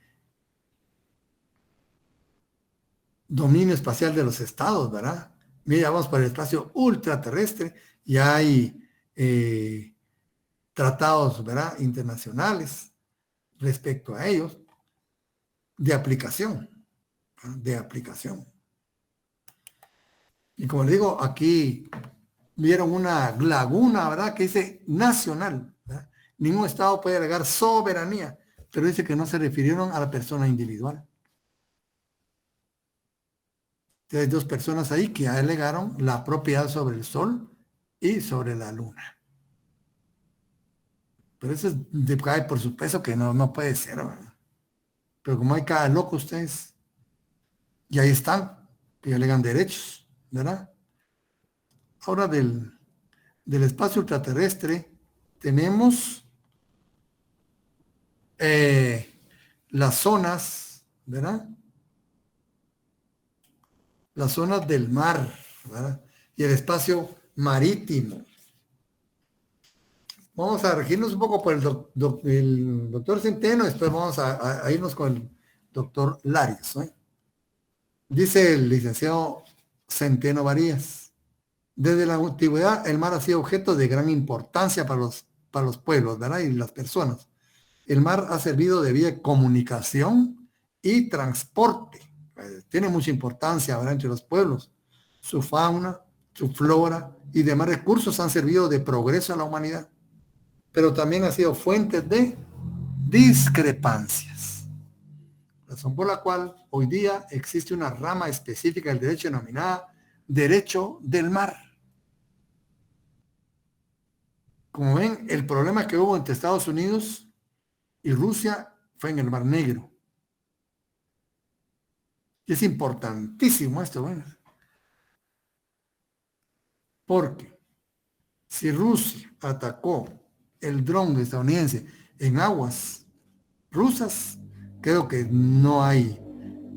Speaker 1: dominio espacial de los estados, ¿verdad? Mira, vamos para el espacio ultraterrestre y hay tratados, ¿verdad?, internacionales respecto a ellos de aplicación. Y como le digo, aquí vieron una laguna, ¿verdad? Que dice nacional, ¿verdad? Ningún Estado puede alegar soberanía, pero dice que no se refirieron a la persona individual. Hay dos personas ahí que alegaron la propiedad sobre el sol y sobre la luna. Pero eso cae por su peso que no puede ser, ¿verdad? Pero como hay cada loco ustedes, y ahí están, que alegan derechos, ¿verdad? Ahora del espacio ultraterrestre tenemos las zonas, ¿verdad? Las zonas del mar, ¿verdad? Y el espacio marítimo. Vamos a regirnos un poco por el doctor Centeno, después vamos a irnos con el doctor Larios, ¿no? Dice el licenciado Centeno Varías: desde la antigüedad el mar ha sido objeto de gran importancia para los pueblos, ¿verdad? Y las personas. El mar ha servido de vía de comunicación y transporte. Tiene mucha importancia, ¿verdad?, entre los pueblos. Su fauna, su flora y demás recursos han servido de progreso a la humanidad, pero también ha sido fuente de discrepancias, razón por la cual hoy día existe una rama específica del derecho denominada derecho del mar. Como ven, el problema que hubo entre Estados Unidos y Rusia fue en el Mar Negro. Y es importantísimo esto, bueno, porque si Rusia atacó el dron estadounidense en aguas rusas, creo que no hay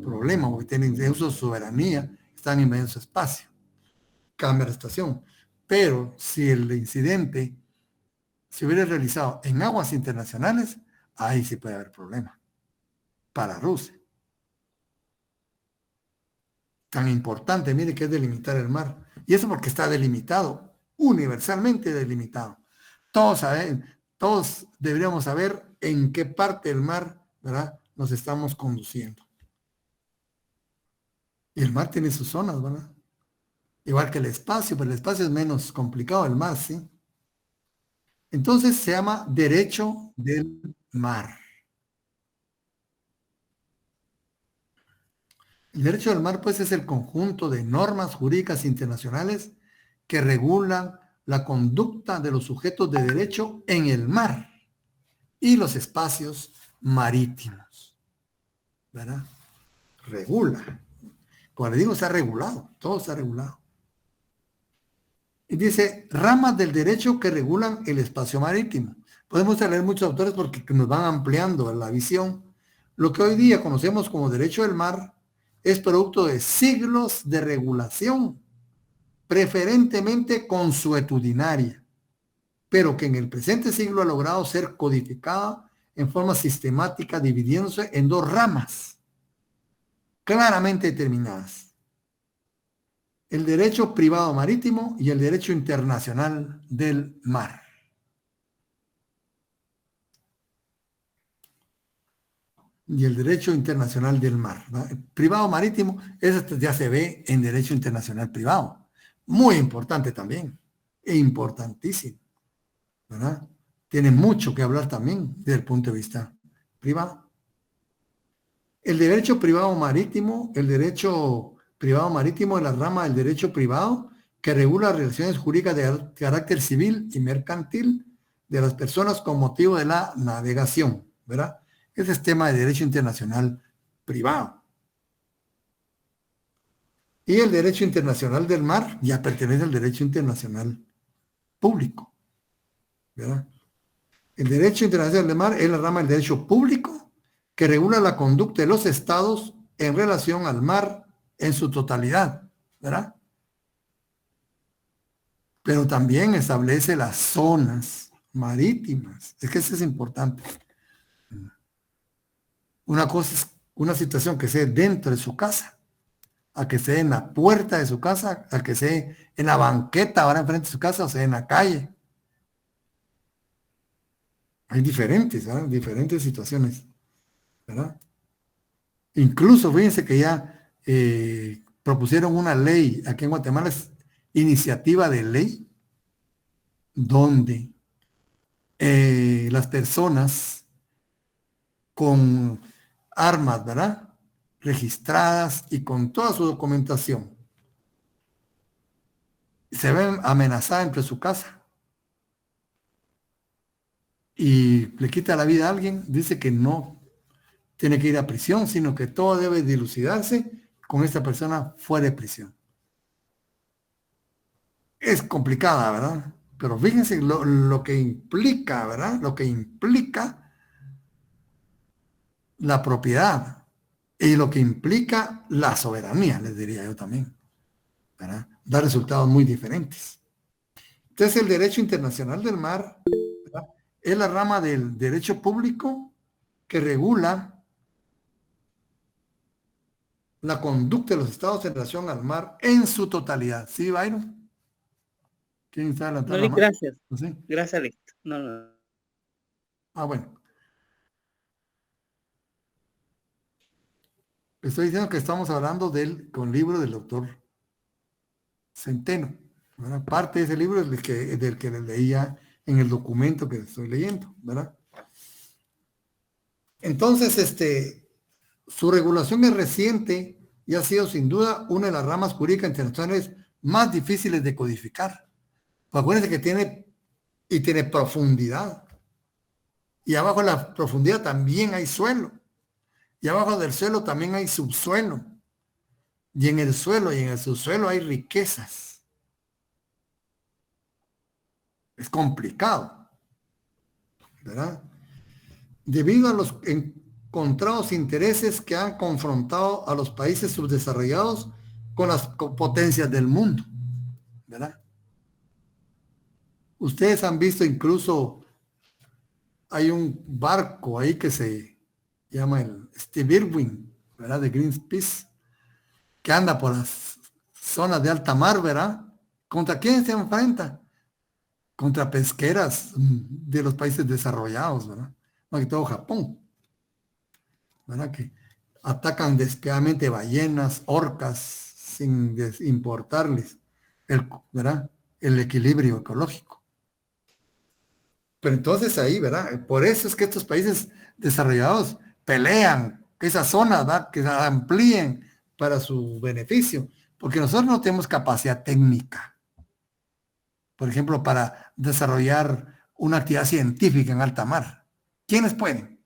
Speaker 1: problema, porque tienen de uso soberanía, están invadiendo su espacio, cambia la estación. Pero si el incidente se hubiera realizado en aguas internacionales, ahí sí puede haber problema para Rusia. Tan importante, mire, que es delimitar el mar. Y eso porque está delimitado, universalmente delimitado. Todos saben, todos deberíamos saber en qué parte del mar, ¿verdad?, nos estamos conduciendo. Y el mar tiene sus zonas, ¿verdad? Igual que el espacio, pero el espacio es menos complicado, el mar, ¿sí? Entonces se llama derecho del mar. El derecho del mar, pues, es el conjunto de normas jurídicas internacionales que regulan la conducta de los sujetos de derecho en el mar y los espacios marítimos, ¿verdad? Regula. Como le digo, está regulado, todo está regulado. Y dice, ramas del derecho que regulan el espacio marítimo. Podemos leer muchos autores porque nos van ampliando la visión. Lo que hoy día conocemos como derecho del mar es producto de siglos de regulación, preferentemente consuetudinaria, pero que en el presente siglo ha logrado ser codificada en forma sistemática, dividiéndose en dos ramas claramente determinadas: el derecho privado marítimo y el derecho internacional del mar. Y el derecho internacional del mar, ¿no? El privado marítimo, eso ya se ve en derecho internacional privado. Muy importante también, e importantísimo, ¿verdad? Tiene mucho que hablar también desde el punto de vista privado. El derecho privado marítimo, el derecho privado marítimo es la rama del derecho privado que regula las relaciones jurídicas de carácter civil y mercantil de las personas con motivo de la navegación, ¿verdad? Ese es tema de derecho internacional privado. Y el derecho internacional del mar ya pertenece al derecho internacional público, ¿verdad? El derecho internacional del mar es la rama del derecho público que regula la conducta de los estados en relación al mar en su totalidad, ¿verdad? Pero también establece las zonas marítimas. Es que eso es importante. Una cosa es una situación que sea dentro de su casa, a que sea en la puerta de su casa, a que sea en la banqueta ahora enfrente de su casa, o sea en la calle. Hay diferentes, ¿verdad? Diferentes situaciones, ¿verdad? Incluso fíjense que ya propusieron una ley, aquí en Guatemala es iniciativa de ley, donde las personas con armas, ¿verdad? Registradas y con toda su documentación, se ven amenazadas entre su casa y le quita la vida a alguien, dice que no tiene que ir a prisión, sino que todo debe dilucidarse con esta persona fuera de prisión. Es complicada, ¿verdad? Pero fíjense lo que implica, ¿verdad? Lo que implica la propiedad y lo que implica la soberanía, les diría yo también, ¿verdad? Da resultados muy diferentes. Entonces, el derecho internacional del mar, ¿verdad?, es la rama del derecho público que regula la conducta de los estados en relación al mar en su totalidad. ¿Sí, Byron? ¿Quién está
Speaker 2: No,
Speaker 1: adelantando la mano?
Speaker 2: gracias.
Speaker 1: ¿No sé?
Speaker 2: Gracias, Víctor. No.
Speaker 1: Ah, bueno. Estoy diciendo que estamos hablando con libro del doctor Centeno, ¿verdad? Parte de ese libro es del que les leía en el documento que estoy leyendo, ¿verdad? Entonces, su regulación es reciente y ha sido sin duda una de las ramas jurídicas internacionales más difíciles de codificar. Acuérdense que tiene profundidad. Y abajo de la profundidad también hay suelo. Y abajo del suelo también hay subsuelo. Y en el suelo y en el subsuelo hay riquezas. Es complicado, ¿verdad? Debido a los encontrados intereses que han confrontado a los países subdesarrollados con las potencias del mundo, ¿verdad? Ustedes han visto incluso, hay un barco ahí que se llama el Steve Irwin, ¿verdad? De Greenpeace, que anda por las zonas de alta mar, ¿verdad? ¿Contra quién se enfrenta? Contra pesqueras de los países desarrollados, ¿verdad? Más que todo Japón, ¿verdad? Que atacan despiadadamente ballenas, orcas, sin importarles ¿verdad?, el equilibrio ecológico. Pero entonces ahí, ¿verdad? Por eso es que estos países desarrollados pelean que esa zona, ¿verdad?, que se amplíen para su beneficio, porque nosotros no tenemos capacidad técnica, por ejemplo, para desarrollar una actividad científica en alta mar. ¿Quiénes pueden?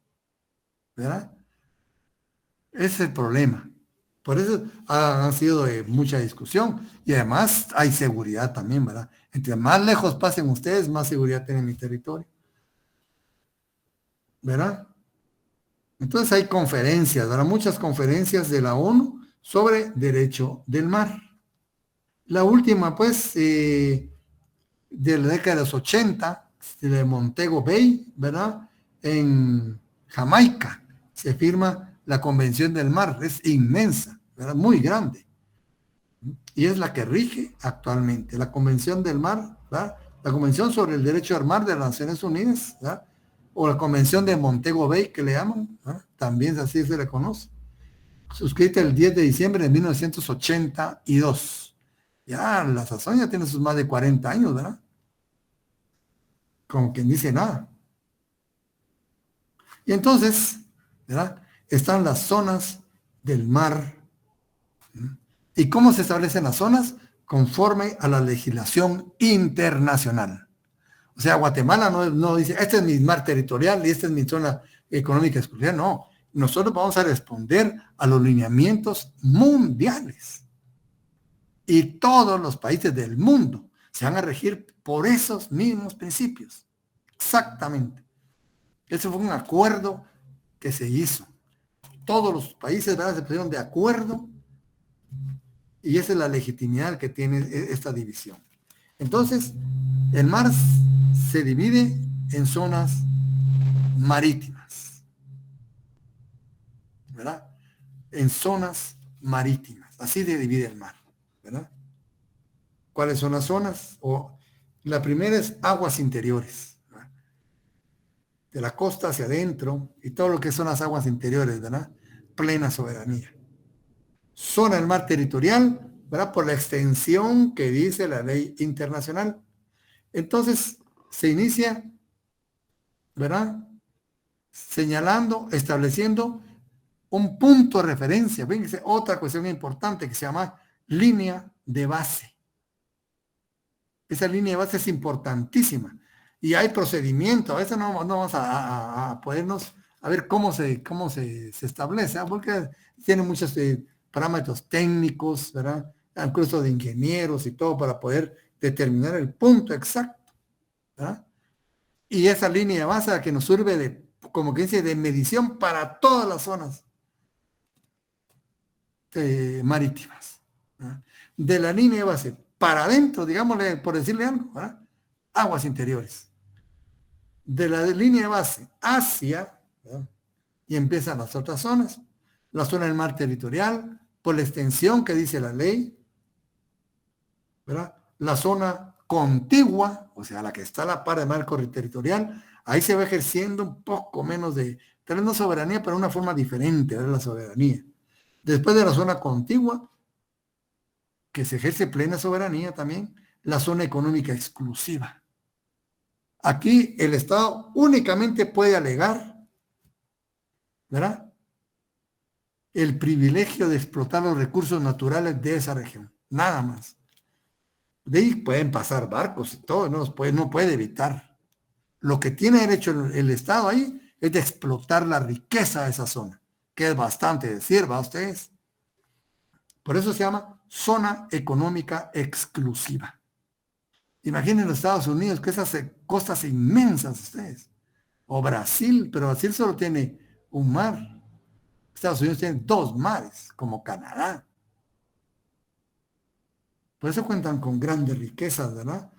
Speaker 1: ¿Verdad? Ese es el problema. Por eso ha sido de mucha discusión. Y además hay seguridad también, ¿verdad? Entre más lejos pasen ustedes, más seguridad tienen mi territorio. ¿Verdad? Entonces hay conferencias, ¿verdad? Muchas conferencias de la ONU sobre derecho del mar. La última, pues, de la década de los 80, de Montego Bay, ¿verdad? En Jamaica se firma la Convención del Mar. Es inmensa, ¿verdad? Muy grande. Y es la que rige actualmente. La Convención del Mar, ¿verdad? La Convención sobre el Derecho al Mar de las Naciones Unidas, ¿verdad?, o la Convención de Montego Bay, que le llaman, ¿verdad?, también así se le conoce. Suscrita el 10 de diciembre de 1982. Ya la sazón ya tiene sus más de 40 años, ¿verdad? Como quien dice nada. Y entonces, ¿verdad?, están las zonas del mar. ¿Y cómo se establecen las zonas? Conforme a la legislación internacional. O sea, Guatemala no dice, este es mi mar territorial y esta es mi zona económica exclusiva. No, nosotros vamos a responder a los lineamientos mundiales. Y todos los países del mundo se van a regir por esos mismos principios. Exactamente. Ese fue un acuerdo que se hizo. Todos los países, ¿verdad?, se pusieron de acuerdo y esa es la legitimidad que tiene esta división. Entonces, el mar se divide en zonas marítimas, ¿verdad? En zonas marítimas. Así se divide el mar, ¿verdad? ¿Cuáles son las zonas? La primera es aguas interiores, ¿verdad?, de la costa hacia adentro y todo lo que son las aguas interiores, ¿verdad? Plena soberanía. zona del mar territorial, ¿verdad? Por la extensión que dice la ley internacional. Entonces, se inicia, ¿verdad? Señalando, estableciendo un punto de referencia. Fíjense, otra cuestión importante que se llama línea de base. Esa línea de base es importantísima. Y hay procedimientos. A veces no vamos a podernos a ver cómo se establece, ¿eh? Porque tiene muchos parámetros técnicos, ¿verdad? Incluso de ingenieros y todo para poder determinar el punto exacto, ¿verdad? Y esa línea de base que nos sirve de, como que dice, de medición para todas las zonas marítimas, ¿verdad? De la línea de base para adentro, digámosle, por decirle algo, ¿verdad? Aguas interiores. De la línea de base hacia, ¿verdad? Y empiezan las otras zonas. La zona del mar territorial, por la extensión que dice la ley, ¿verdad? La zona contigua, o sea, la que está a la par del mar territorial, ahí se va ejerciendo un poco menos de, tal vez no soberanía, pero una forma diferente de la soberanía. Después de la zona contigua, que se ejerce plena soberanía también, la zona económica exclusiva. Aquí el Estado únicamente puede alegar, ¿verdad?, el privilegio de explotar los recursos naturales de esa región, nada más. De ahí pueden pasar barcos y todo, no puede evitar. Lo que tiene derecho el Estado ahí es de explotar la riqueza de esa zona, que es bastante decir, ¿va ustedes? Por eso se llama zona económica exclusiva. Imaginen los Estados Unidos, que esas costas inmensas ustedes. O Brasil, pero Brasil solo tiene un mar. Estados Unidos tiene 2 mares, como Canadá. Por eso cuentan con grandes riquezas, ¿verdad?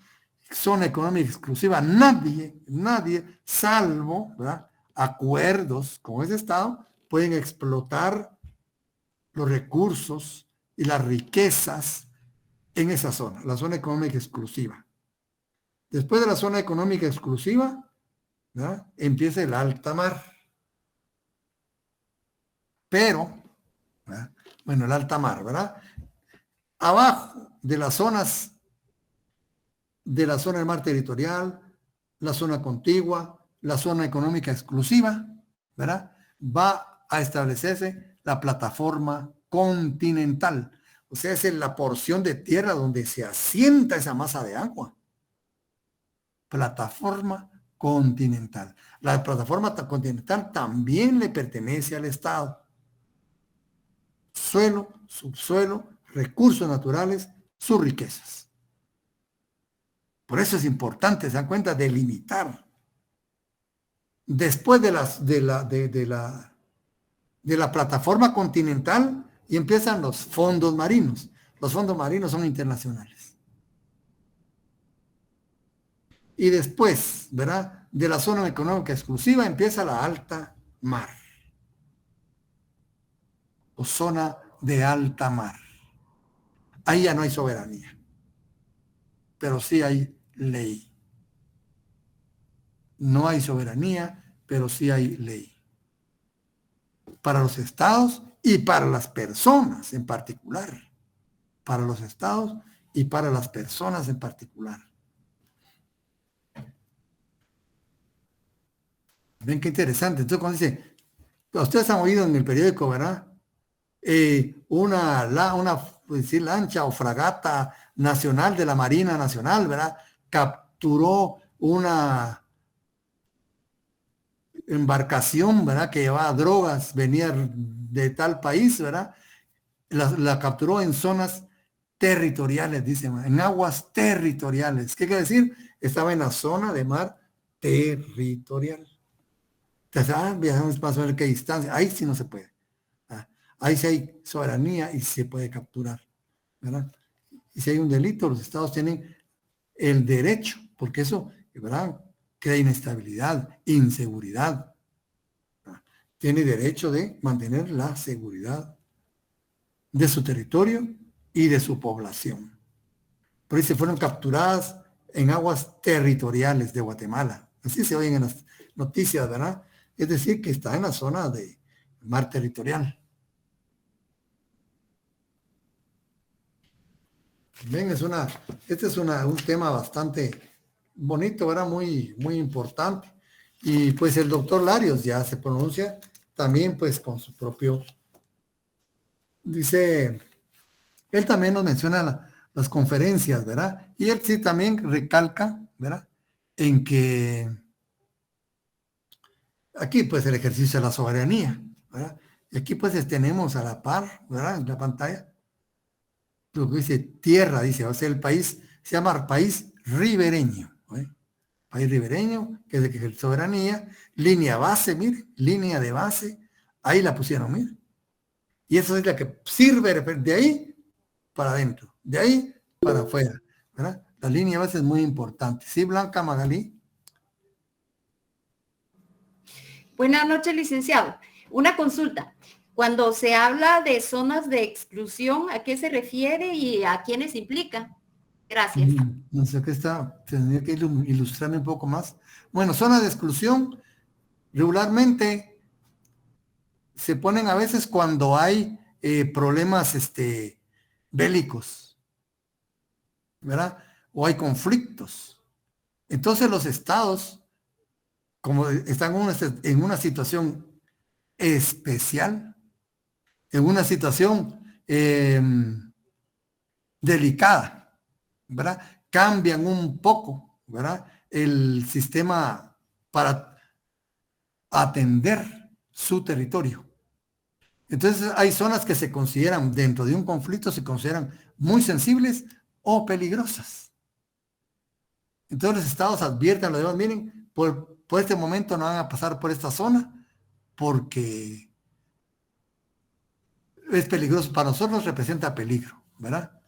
Speaker 1: Zona económica exclusiva. Nadie, salvo, ¿verdad?, acuerdos con ese Estado, pueden explotar los recursos y las riquezas en esa zona, la zona económica exclusiva. Después de la zona económica exclusiva, ¿verdad?, empieza el alta mar. Pero, ¿verdad?, bueno, el alta mar, ¿verdad? Abajo de las zonas, de la zona del mar territorial, la zona contigua, la zona económica exclusiva, ¿verdad?, va a establecerse la plataforma continental. O sea, es la porción de tierra donde se asienta esa masa de agua. Plataforma continental. La plataforma continental también le pertenece al Estado. Suelo, subsuelo, recursos naturales, sus riquezas. Por eso es importante, se dan cuenta, delimitar. Después de la plataforma continental y empiezan los fondos marinos. Los fondos marinos son internacionales. Y después, ¿verdad?, de la zona económica exclusiva empieza la alta mar. O zona de alta mar. Ahí ya no hay soberanía. Pero sí hay ley. No hay soberanía, pero sí hay ley. Para los estados y para las personas en particular. Para los estados y para las personas en particular. Ven qué interesante. Entonces cuando dice, ustedes han oído en el periódico, ¿verdad?, una pues, lancha o fragata nacional de la Marina Nacional, ¿verdad?, capturó una embarcación, ¿verdad?, que llevaba drogas, venía de tal país, ¿verdad?, la capturó en zonas territoriales, dice, en aguas territoriales. ¿Qué quiere decir? Estaba en la zona de mar territorial. Entonces, viajamos más o menos qué distancia. Ahí sí no se puede. Ahí sí hay soberanía y se puede capturar, ¿verdad? Y si hay un delito, los estados tienen el derecho, porque eso, ¿verdad?, crea inestabilidad, inseguridad. ¿Verdad? Tiene derecho de mantener la seguridad de su territorio y de su población. Por ahí se fueron capturadas en aguas territoriales de Guatemala. Así se oyen en las noticias, ¿verdad? Es decir, que está en la zona de mar territorial. Bien, este es un tema bastante bonito, era muy, muy importante. Y pues el doctor Larios ya se pronuncia también pues con su propio, dice, él también nos menciona las conferencias, ¿verdad? Y él sí también recalca, ¿verdad? En que aquí pues el ejercicio de la soberanía, ¿verdad? Y aquí pues tenemos a la par, ¿verdad? En la pantalla, lo que dice tierra, dice, o sea, el país se llama país ribereño, ¿eh? País ribereño, que es de que ejerce soberanía, línea base, mire, línea de base, ahí la pusieron, mire. Y eso es la que sirve de ahí para adentro, de ahí para afuera, ¿verdad? La línea base es muy importante. ¿Sí, Blanca Magalí?
Speaker 4: Buenas noches, licenciado. Una consulta. Cuando se habla de zonas de exclusión, ¿a qué se refiere y a quiénes implica? Gracias.
Speaker 1: No sé qué está, tendría que ilustrarme un poco más. Bueno, zonas de exclusión regularmente se ponen a veces cuando hay problemas bélicos, ¿verdad? O hay conflictos. Entonces los estados, como están en una situación especial, en una situación delicada, ¿verdad? Cambian un poco, ¿verdad? El sistema para atender su territorio. Entonces hay zonas que se consideran, dentro de un conflicto, se consideran muy sensibles o peligrosas. Entonces los estados advierten a los demás, miren, por este momento no van a pasar por esta zona porque es peligroso, para nosotros representa peligro, ¿verdad?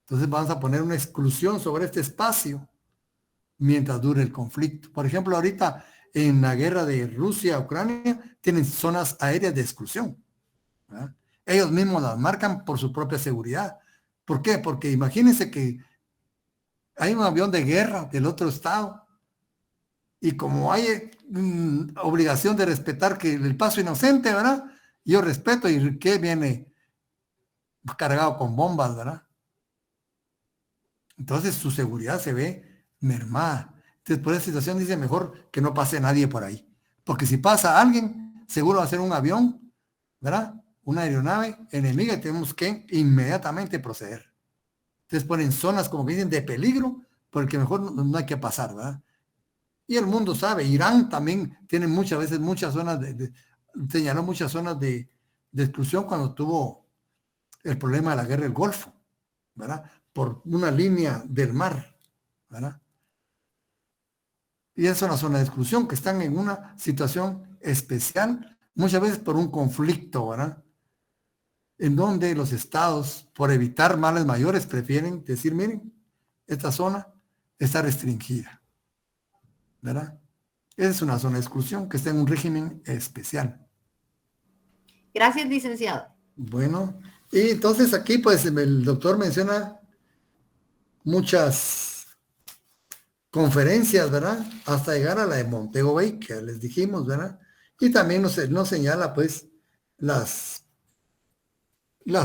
Speaker 1: Entonces vamos a poner una exclusión sobre este espacio mientras dure el conflicto. Por ejemplo, ahorita en la guerra de Rusia-Ucrania tienen zonas aéreas de exclusión, ¿verdad? Ellos mismos las marcan por su propia seguridad. ¿Por qué? Porque imagínense que hay un avión de guerra del otro estado y como hay obligación de respetar que el paso inocente, ¿verdad? Yo respeto y que viene cargado con bombas, ¿verdad? Entonces su seguridad se ve mermada. Entonces por esa situación dice mejor que no pase nadie por ahí. Porque si pasa alguien, seguro va a ser un avión, ¿verdad? Una aeronave enemiga y tenemos que inmediatamente proceder. Entonces ponen zonas, como que dicen, de peligro, porque mejor no hay que pasar, ¿verdad? Y el mundo sabe, Irán también tiene muchas veces muchas zonas señaló muchas zonas de exclusión cuando tuvo el problema de la guerra del Golfo, ¿verdad? Por una línea del mar, ¿verdad? Y es una zona de exclusión que están en una situación especial, muchas veces por un conflicto, ¿verdad? En donde los estados, por evitar males mayores, prefieren decir, miren, esta zona está restringida, ¿verdad? Esa es una zona de exclusión que está en un régimen especial.
Speaker 4: Gracias, licenciado.
Speaker 1: Bueno, y entonces aquí pues el doctor menciona muchas conferencias, ¿verdad? Hasta llegar a la de Montego Bay, que les dijimos, ¿verdad? Y también nos señala pues las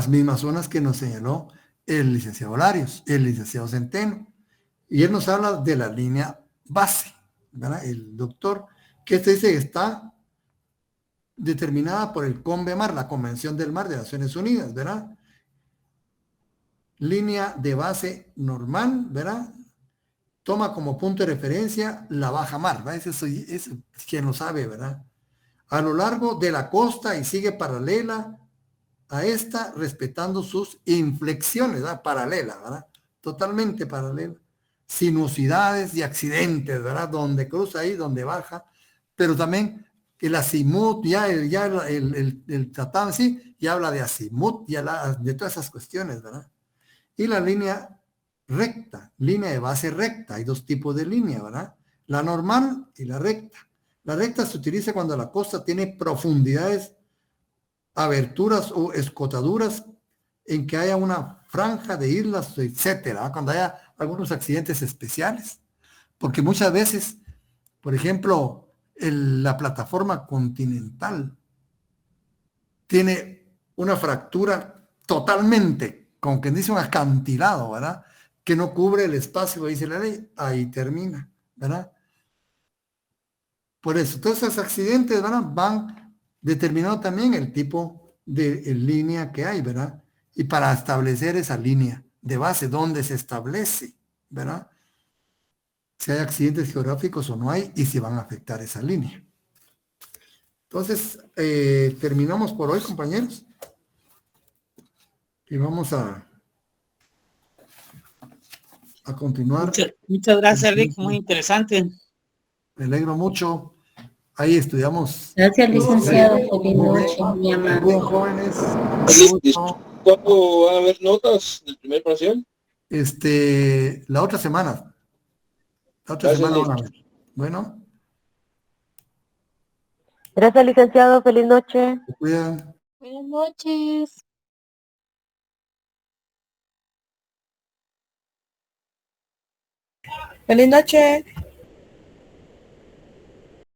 Speaker 1: mismas zonas que nos señaló el licenciado Larios, el licenciado Centeno. Y él nos habla de la línea base, ¿verdad? El doctor, que dice que está determinada por el CONVEMAR, la Convención del Mar de Naciones Unidas, ¿verdad? Línea de base normal, ¿verdad? Toma como punto de referencia la baja mar, ¿verdad? Es quien lo sabe, ¿verdad? A lo largo de la costa y sigue paralela a esta, respetando sus inflexiones, ¿verdad? Paralela, ¿verdad? Totalmente paralela. Sinuosidades y accidentes, ¿verdad? Donde cruza ahí, donde baja, pero también el azimut, el tratado en sí, ya habla de azimut, de todas esas cuestiones, ¿verdad? Y la línea recta, línea de base recta, hay dos tipos de línea, ¿verdad? La normal y la recta. La recta se utiliza cuando la costa tiene profundidades, aberturas o escotaduras en que haya una franja de islas, etcétera, ¿verdad? Cuando haya algunos accidentes especiales. Porque muchas veces, por ejemplo, la plataforma continental tiene una fractura totalmente como quien dice un acantilado, ¿verdad? Que no cubre el espacio, dice la ley, ahí termina, ¿verdad? Por eso, todos esos accidentes, ¿verdad? Van determinando también el tipo de línea que hay, ¿verdad? Y para establecer esa línea de base, ¿dónde se establece, ¿verdad? Si hay accidentes geográficos o no hay y si van a afectar esa línea. Entonces, terminamos por hoy, compañeros. Y vamos a continuar.
Speaker 2: Muchas gracias, Rick. Muy interesante.
Speaker 1: Me alegro mucho. Ahí estudiamos.
Speaker 5: Gracias, licenciado. Feliz noche, mi
Speaker 1: Muy
Speaker 5: amado.
Speaker 1: bien, jóvenes.
Speaker 6: ¿Cuándo van a haber notas del primer parcial?
Speaker 1: La otra semana. La otra
Speaker 6: Gracias,
Speaker 1: semana van a ver. Bueno,
Speaker 7: Gracias, licenciado. Feliz noche.
Speaker 1: se cuidan.
Speaker 5: Buenas noches.
Speaker 8: Feliz noche.